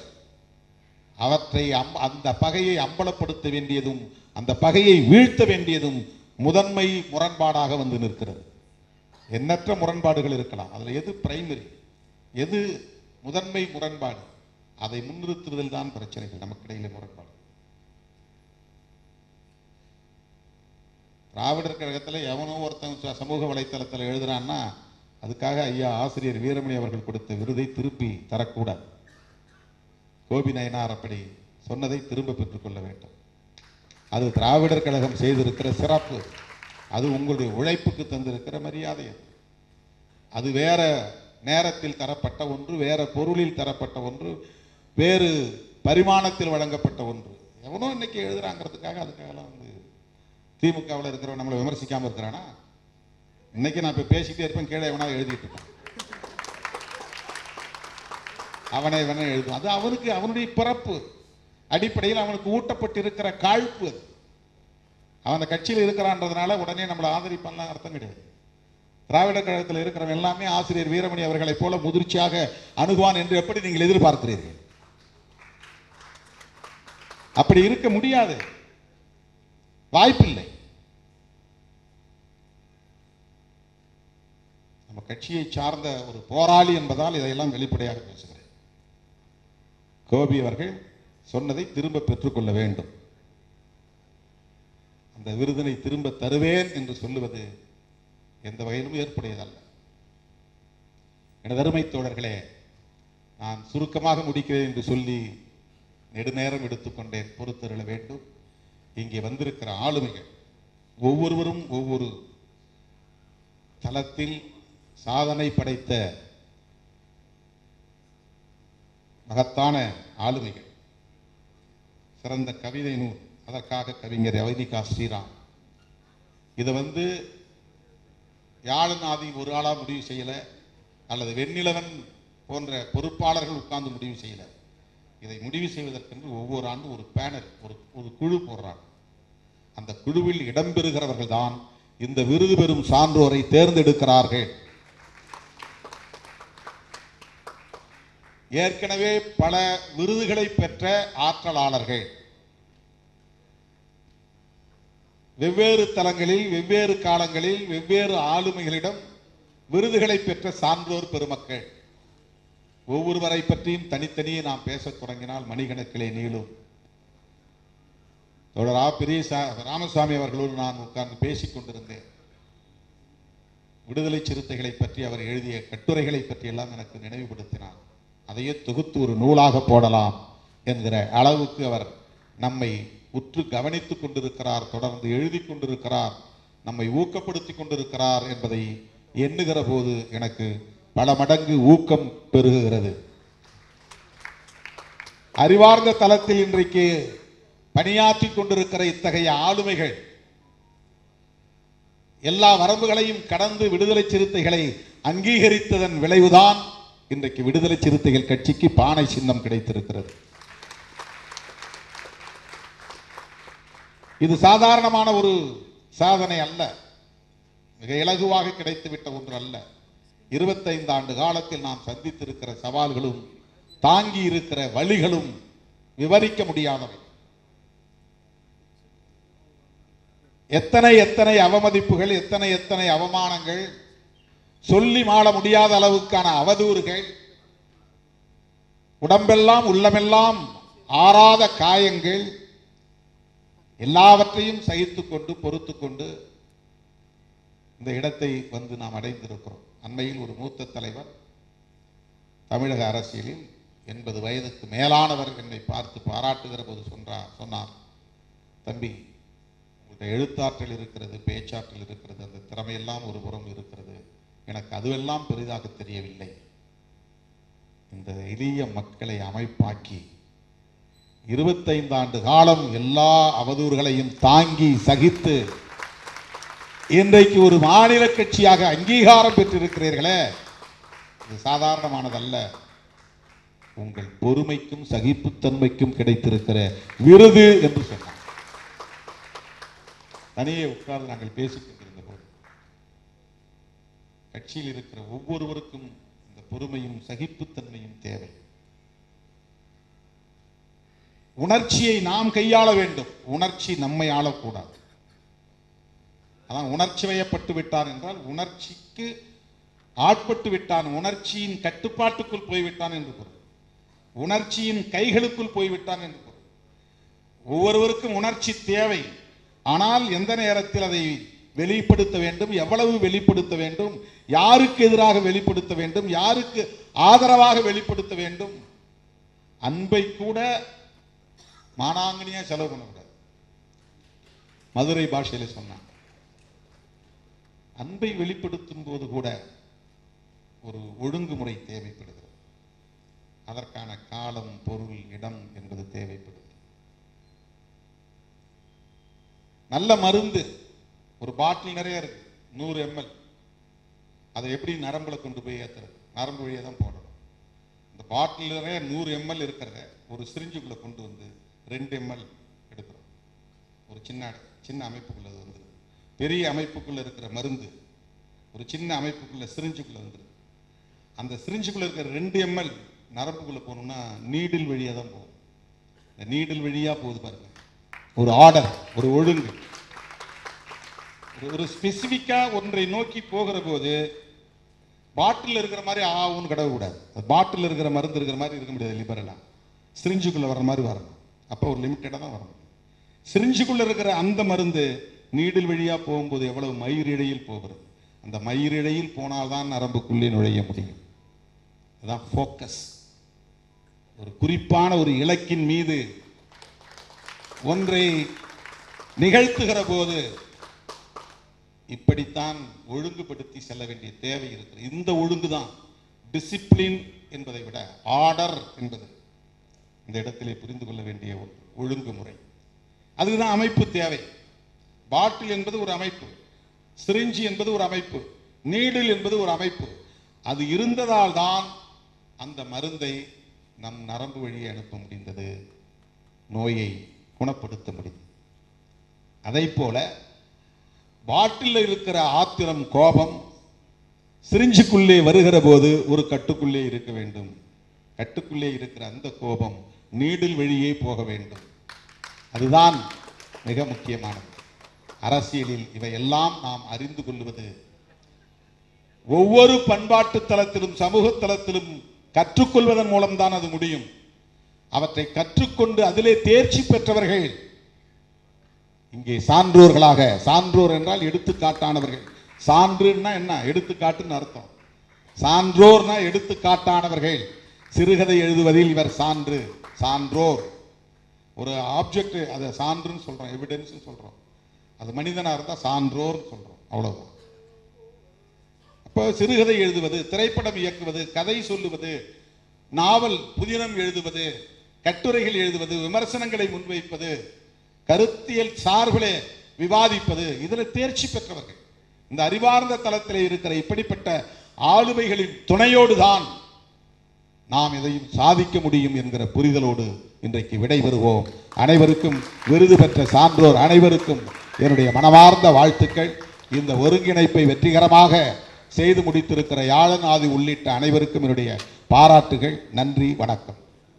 அவற்றை அந்த பகையை அம்பலப்படுத்த வேண்டியதும் அந்த பகையை வீழ்த்த வேண்டியதும் முதன்மை முரண்பாடாக வந்து நிற்கிறது. எண்ணற்ற முரண்பாடுகள் இருக்கலாம். அதில் எது பிரைமரி, எது முதன்மை முரண்பாடு, அதை முன்னிறுத்துவதில் தான் பிரச்சனைகள். நமக்கிடையிலே முரண்பாடு. திராவிடர் கழகத்தில் எவனோ ஒருத்தன் சமூக வலைத்தளத்தில் எழுதுறான்னா அதுக்காக ஐயா ஆசிரியர் வீரமணி அவர்கள் கொடுத்த விருதை திருப்பி தரக்கூடாது. கோபி நயனார் அப்படி சொன்னதை திரும்ப பெற்றுக்கொள்ள வேண்டும். அது திராவிடர் கழகம் செய்திருக்கிற சிறப்பு. அது உங்களுடைய உழைப்புக்கு தந்திருக்கிற மரியாதை. அது வேற நேரத்தில் தரப்பட்ட ஒன்று, வேற பொருளில் தரப்பட்ட ஒன்று, வேறு பரிமாணத்தில் வழங்கப்பட்ட ஒன்று. எவனோ இன்னைக்கு எழுதுறாங்கிறதுக்காக அதுக்காகலாம் வந்து திமுகவில் இருக்கிறவன் நம்மளை விமர்சிக்காமல் இருக்கிறானா? இன்னைக்கு நான் இப்போ பேசிக்கிட்டே இருப்பேன், கீழே எவனா எழுதிட்டு இருப்பான். அவனை வேணா எழுதும். அது அவனுக்கு அவனுடைய பிறப்பு அடிப்படையில் அவனுக்கு ஊட்டப்பட்டு இருக்கிற காழ்ப்பு. அவன் கட்சியில் இருக்கிறான்றதுனால உடனே நம்மளை ஆதரிப்பான்லாம் அர்த்தம் கிடையாது. திராவிட கழகத்தில் இருக்கிறவன் எல்லாமே ஆசிரியர் வீரமணி அவர்களைப் போல முதிர்ச்சியாக அணுகுவான் என்று எப்படி நீங்கள் எதிர்பார்க்கிறீர்கள்? அப்படி இருக்க முடியாது, வாய்ப்பில்லை. நம்ம கட்சியை சார்ந்த ஒரு போராளி என்பதால் இதையெல்லாம் வெளிப்படையாக பேசுகிறேன். கோபி அவர்கள் சொன்னதை திரும்ப பெற்றுக்கொள்ள வேண்டும். அந்த விருதினை திரும்ப தருவேன் என்று சொல்லுவது எந்த வகையிலும் ஏற்புடையதல்ல. எனது அருமை தோழர்களே, நான் சுருக்கமாக முடிக்கிறேன் என்று சொல்லி நெடுநேரம் எடுத்துக்கொண்டேன், பொறுத்தருள வேண்டும். இங்கே வந்திருக்கிற ஆளுமைகள் ஒவ்வொருவரும் ஒவ்வொரு தளத்தில் சாதனை படைத்த மகத்தான ஆளுமைகள். சிறந்த கவிதை நூல், அதற்காக கவிஞர் யவனிகா ஸ்ரீராம். இதை யாழநாதி ஒரு ஆளா முடிவு செய்யல, அல்லது வெண்ணிலவன் போன்ற பொறுப்பாளர்கள் உட்கார்ந்து முடிவு செய்யல. இதை முடிவு செய்வதற்கென்று ஒவ்வொரு ஆண்டும் ஒரு பேனல், ஒரு குழு போடுறாங்க. அந்த குழுவில் இடம்பெறுகிறவர்கள் தான் இந்த விருது பெறும் சான்றோரை தேர்ந்தெடுக்கிறார்கள். ஏற்கனவே பல விருதுகளை பெற்ற ஆற்றலாளர்கள், வெவ்வேறு தளங்களில் வெவ்வேறு காலங்களில் வெவ்வேறு ஆளுமைகளிடம் விருதுகளை பெற்ற சான்றோர் பெருமக்கள். ஒவ்வொருவரை பற்றியும் தனித்தனியே நாம் பேசத் தொடங்கினால் மணிக்கணக்கிலே நீளும். தோழரா பெரிய ராமசாமி அவர்களோடு நான் உட்கார்ந்து பேசிக் கொண்டிருந்தேன். விடுதலை சிறுத்தைகளை பற்றி அவர் எழுதிய கட்டுரைகளை பற்றி எல்லாம் எனக்கு நினைவுபடுத்தினார். அதையே தொகுத்து ஒரு நூலாக போடலாம் என்கிற அளவுக்கு அவர் நம்மை உற்று கவனித்துக் கொண்டிருக்கிறார், தொடர்ந்து எழுதி கொண்டிருக்கிறார், நம்மை ஊக்கப்படுத்தி கொண்டிருக்கிறார் என்பதை எண்ணுகிற போது எனக்கு பல மடங்கு ஊக்கம் பெருகுகிறது. அறிவார்ந்த தளத்தில் இன்றைக்கு பணியாற்றி கொண்டிருக்கிற இத்தகைய ஆளுமைகள் எல்லா வரம்புகளையும் கடந்து விடுதலை சிறுத்தைகளை அங்கீகரித்ததன் விளைவுதான் இன்றைக்கு விடுதலை சிறுத்தைகள் கட்சிக்கு பானை சின்னம் கிடைத்திருக்கிறது. இது சாதாரணமான ஒரு சாதனை அல்ல, மிக இலகுவாக கிடைத்துவிட்ட ஒன்று அல்ல. 25 ஆண்டு காலத்தில் நாம் சந்தித்திருக்கிற சவால்களும் தாங்கி இருக்கிற வழிகளும் விவரிக்க முடியாதவை. எத்தனை எத்தனை அவமதிப்புகள், எத்தனை எத்தனை அவமானங்கள், சொல்லி மாள முடியாத அளவுக்கான அவதூறுகள், உடம்பெல்லாம் உள்ளமெல்லாம் ஆறாத காயங்கள், எல்லாவற்றையும் சகித்துக் கொண்டு பொறுத்துக் கொண்டு இந்த இடத்தை வந்து நாம் அடைந்திருக்கிறோம். அண்மையில் ஒரு மூத்த தலைவர் தமிழக அரசியலில் 80 வயதுக்கு மேலானவர் என்னை பார்த்து பாராட்டுகிற போது சொன்னார், தம்பி, உங்களுடைய எழுத்தாற்றல் இருக்கிறது, பேச்சாற்றல் இருக்கிறது, அந்த திறமையெல்லாம் ஒரு புறம் இருக்கிறது, எனக்கு அதுவெல்லாம் பெரிதாக தெரியவில்லை. இந்த எளிய மக்களை அமைப்பாக்கி 25 ஆண்டு காலம் எல்லா அவதூறுகளையும் தாங்கி சகித்து இன்றைக்கு ஒரு மாநில கட்சியாக அங்கீகாரம் பெற்றிருக்கிறீர்களே, இது சாதாரணமானதல்ல. உங்கள் பொறுமைக்கும் சகிப்புத்தன்மைக்கும் கிடைத்திருக்கிற விருது என்று சொன்னார். தனியே உட்கார்ந்து நாங்கள் பேசிக் கொண்டிருந்த போது கட்சியில் இருக்கிற ஒவ்வொருவருக்கும் இந்த பொறுமையும் சகிப்புத்தன்மையும் தேவை. உணர்ச்சியை நாம் கையாள வேண்டும், உணர்ச்சி நம்மை ஆளக்கூடாது. அதான் உணர்ச்சி வயப்பட்டு விட்டான் என்றால் உணர்ச்சிக்கு ஆட்பட்டு விட்டான், உணர்ச்சியின் கட்டுப்பாட்டுக்குள் போய்விட்டான் என்று பொருள். உணர்ச்சியின் கைகளுக்குள் போய்விட்டான் என்று பொருள். ஒவ்வொருவருக்கும் உணர்ச்சி தேவை, ஆனால் எந்த நேரத்தில் அதை வெளிப்படுத்த வேண்டும், எவ்வளவு வெளிப்படுத்த வேண்டும், யாருக்கு எதிராக வெளிப்படுத்த வேண்டும், யாருக்கு ஆதரவாக வெளிப்படுத்த வேண்டும். அன்பை கூட மானாங்கனியா செலவு பண்ணக்கூடாது. மதுரை பாஷையில சொன்னான், அன்பை வெளிப்படுத்தும் போது கூட ஒரு ஒழுங்குமுறை தேவைப்படுகிறது. அதற்கான காலம், பொருள், இடம் என்பது தேவைப்படுகிறது. நல்ல மருந்து ஒரு பாட்டில் நிறைய இருக்கு, 100 ml. அதை எப்படி நரம்புல கொண்டு போய் ஏற்றுறது? நரம்பு வழியை தான் போடணும். இந்த பாட்டில் நிறைய 100 ml இருக்கிறத ஒரு சிரிஞ்சுக்குள்ள கொண்டு வந்து 2 ml எடுக்கிறோம். ஒரு சின்ன அமைப்புக்குள்ள வந்து பெரிய அமைப்புக்குள்ள இருக்கிற மருந்து ஒரு சின்ன அமைப்புக்குள்ள சிரிஞ்சுக்குள்ள வந்துடுது. அந்த சிரிஞ்சுக்குள்ள இருக்கிற 2 ml நரம்புக்குள்ள போகணும்னா நீடில் வழியா தான் போகும். இந்த நீடில் வழியா போகுது பாருங்க, ஒரு ஆர்டர், ஒரு ஒழுங்கு. ஒரு ஸ்பெசிபிக்கா ஒன்றை நோக்கி போகிற போது பாட்டில் இருக்கிற மாதிரி ஆகும்னு கடவு கூடாது. பாட்டில் இருக்கிற மருந்து இருக்கிற மாதிரி இருக்க முடியாது. லிபரலா சிரிஞ்சுக்குள்ள வர்ற மாதிரி வரணும். அப்போ ஒரு லிமிட்டடா தான் வரணும். சிரிஞ்சுக்குள்ள இருக்கிற அந்த மருந்து நீடில் வழியா போகும்போது எவ்வளவு மயிரிழையில் போகிறது, அந்த மயிரிழையில் போனால்தான் நரம்புக்குள்ளே நுழைய முடியும். அதான் ஃபோக்கஸ். ஒரு குறிப்பான ஒரு இலக்கின் மீது ஒன்றை நிகழ்த்துகிற போது இப்படித்தான் ஒழுங்குபடுத்தி செல்ல வேண்டிய தேவை இருக்கிறது. இந்த ஒழுங்கு தான் டிசிப்ளின் என்பதை விட ஆர்டர் என்பது இந்த இடத்திலே புரிந்து கொள்ள வேண்டிய ஒழுங்குமுறை. அதுதான் அமைப்பு தேவை. பாட்டில் என்பது ஒரு அமைப்பு, சிரிஞ்சி என்பது ஒரு அமைப்பு, நீடில் என்பது ஒரு அமைப்பு. அது இருந்ததால் தான் அந்த மருந்தை நம் நரம்பு வழியை அனுப்ப முடிந்தது, நோயை குணப்படுத்த முடியும். அதை போல பாட்டில் இருக்கிற ஆத்திரம், கோபம் சிரிஞ்சுக்குள்ளே வருகிற போது ஒரு கட்டுக்குள்ளே இருக்க வேண்டும். கட்டுக்குள்ளே இருக்கிற அந்த கோபம் நீடில் வழியே போக வேண்டும். அதுதான் மிக முக்கியமானது. அரசியலில் இவையெல்லாம் நாம் அறிந்து கொள்வது ஒவ்வொரு பண்பாட்டு தளத்திலும் சமூக தளத்திலும் கற்றுக்கொள்வதன் மூலம்தான் அது முடியும். அவற்றை கற்றுக்கொண்டு அதிலே தேர்ச்சி பெற்றவர்கள் இங்கே சான்றோர்களாக, சான்றோர் என்றால் எடுத்துக்காட்டானவர்கள். சான்றுன்னா என்ன? எடுத்துக்காட்டுன்னு அர்த்தம். சான்றோர்னா எடுத்துக்காட்டானவர்கள். சிறுகதை எழுதுவதில் இவர் சான்று, சான்றோர். ஒரு ஆப்ஜெக்ட் அதை சான்றுன்னு சொல்றோம், எவிடன்ஸ் சொல்றோம். அது மனிதனா இருந்தா சான்றோர் சொல்றோம், அவ்வளவுதான். அப்போ சிறுகதை எழுதுவது, திரைப்படம் இயக்குவது, கதை சொல்லுவது, நாவல் புதினம் எழுதுவது, கட்டுரைகள் எழுதுவது, விமர்சனங்களை முன்வைப்பது, கருத்தியல் சார்பிலே விவாதிப்பது, இதில் தேர்ச்சி பெற்றவர்கள். இந்த அறிவார்ந்த தளத்தில் இருக்கிற இப்படிப்பட்ட ஆளுமைகளின் துணையோடு தான் நாம் இதையும் சாதிக்க முடியும் என்கிற புரிதலோடு இன்றைக்கு விடைபெறுவோம். அனைவருக்கும், விருது பெற்ற சான்றோர் அனைவருக்கும் என்னுடைய மனமார்ந்த வாழ்த்துக்கள். இந்த ஒருங்கிணைப்பை வெற்றிகரமாக செய்து முடித்திருக்கிற யாழன் ஆதி உள்ளிட்ட அனைவருக்கும் என்னுடைய பாராட்டுகள். நன்றி, வணக்கம்.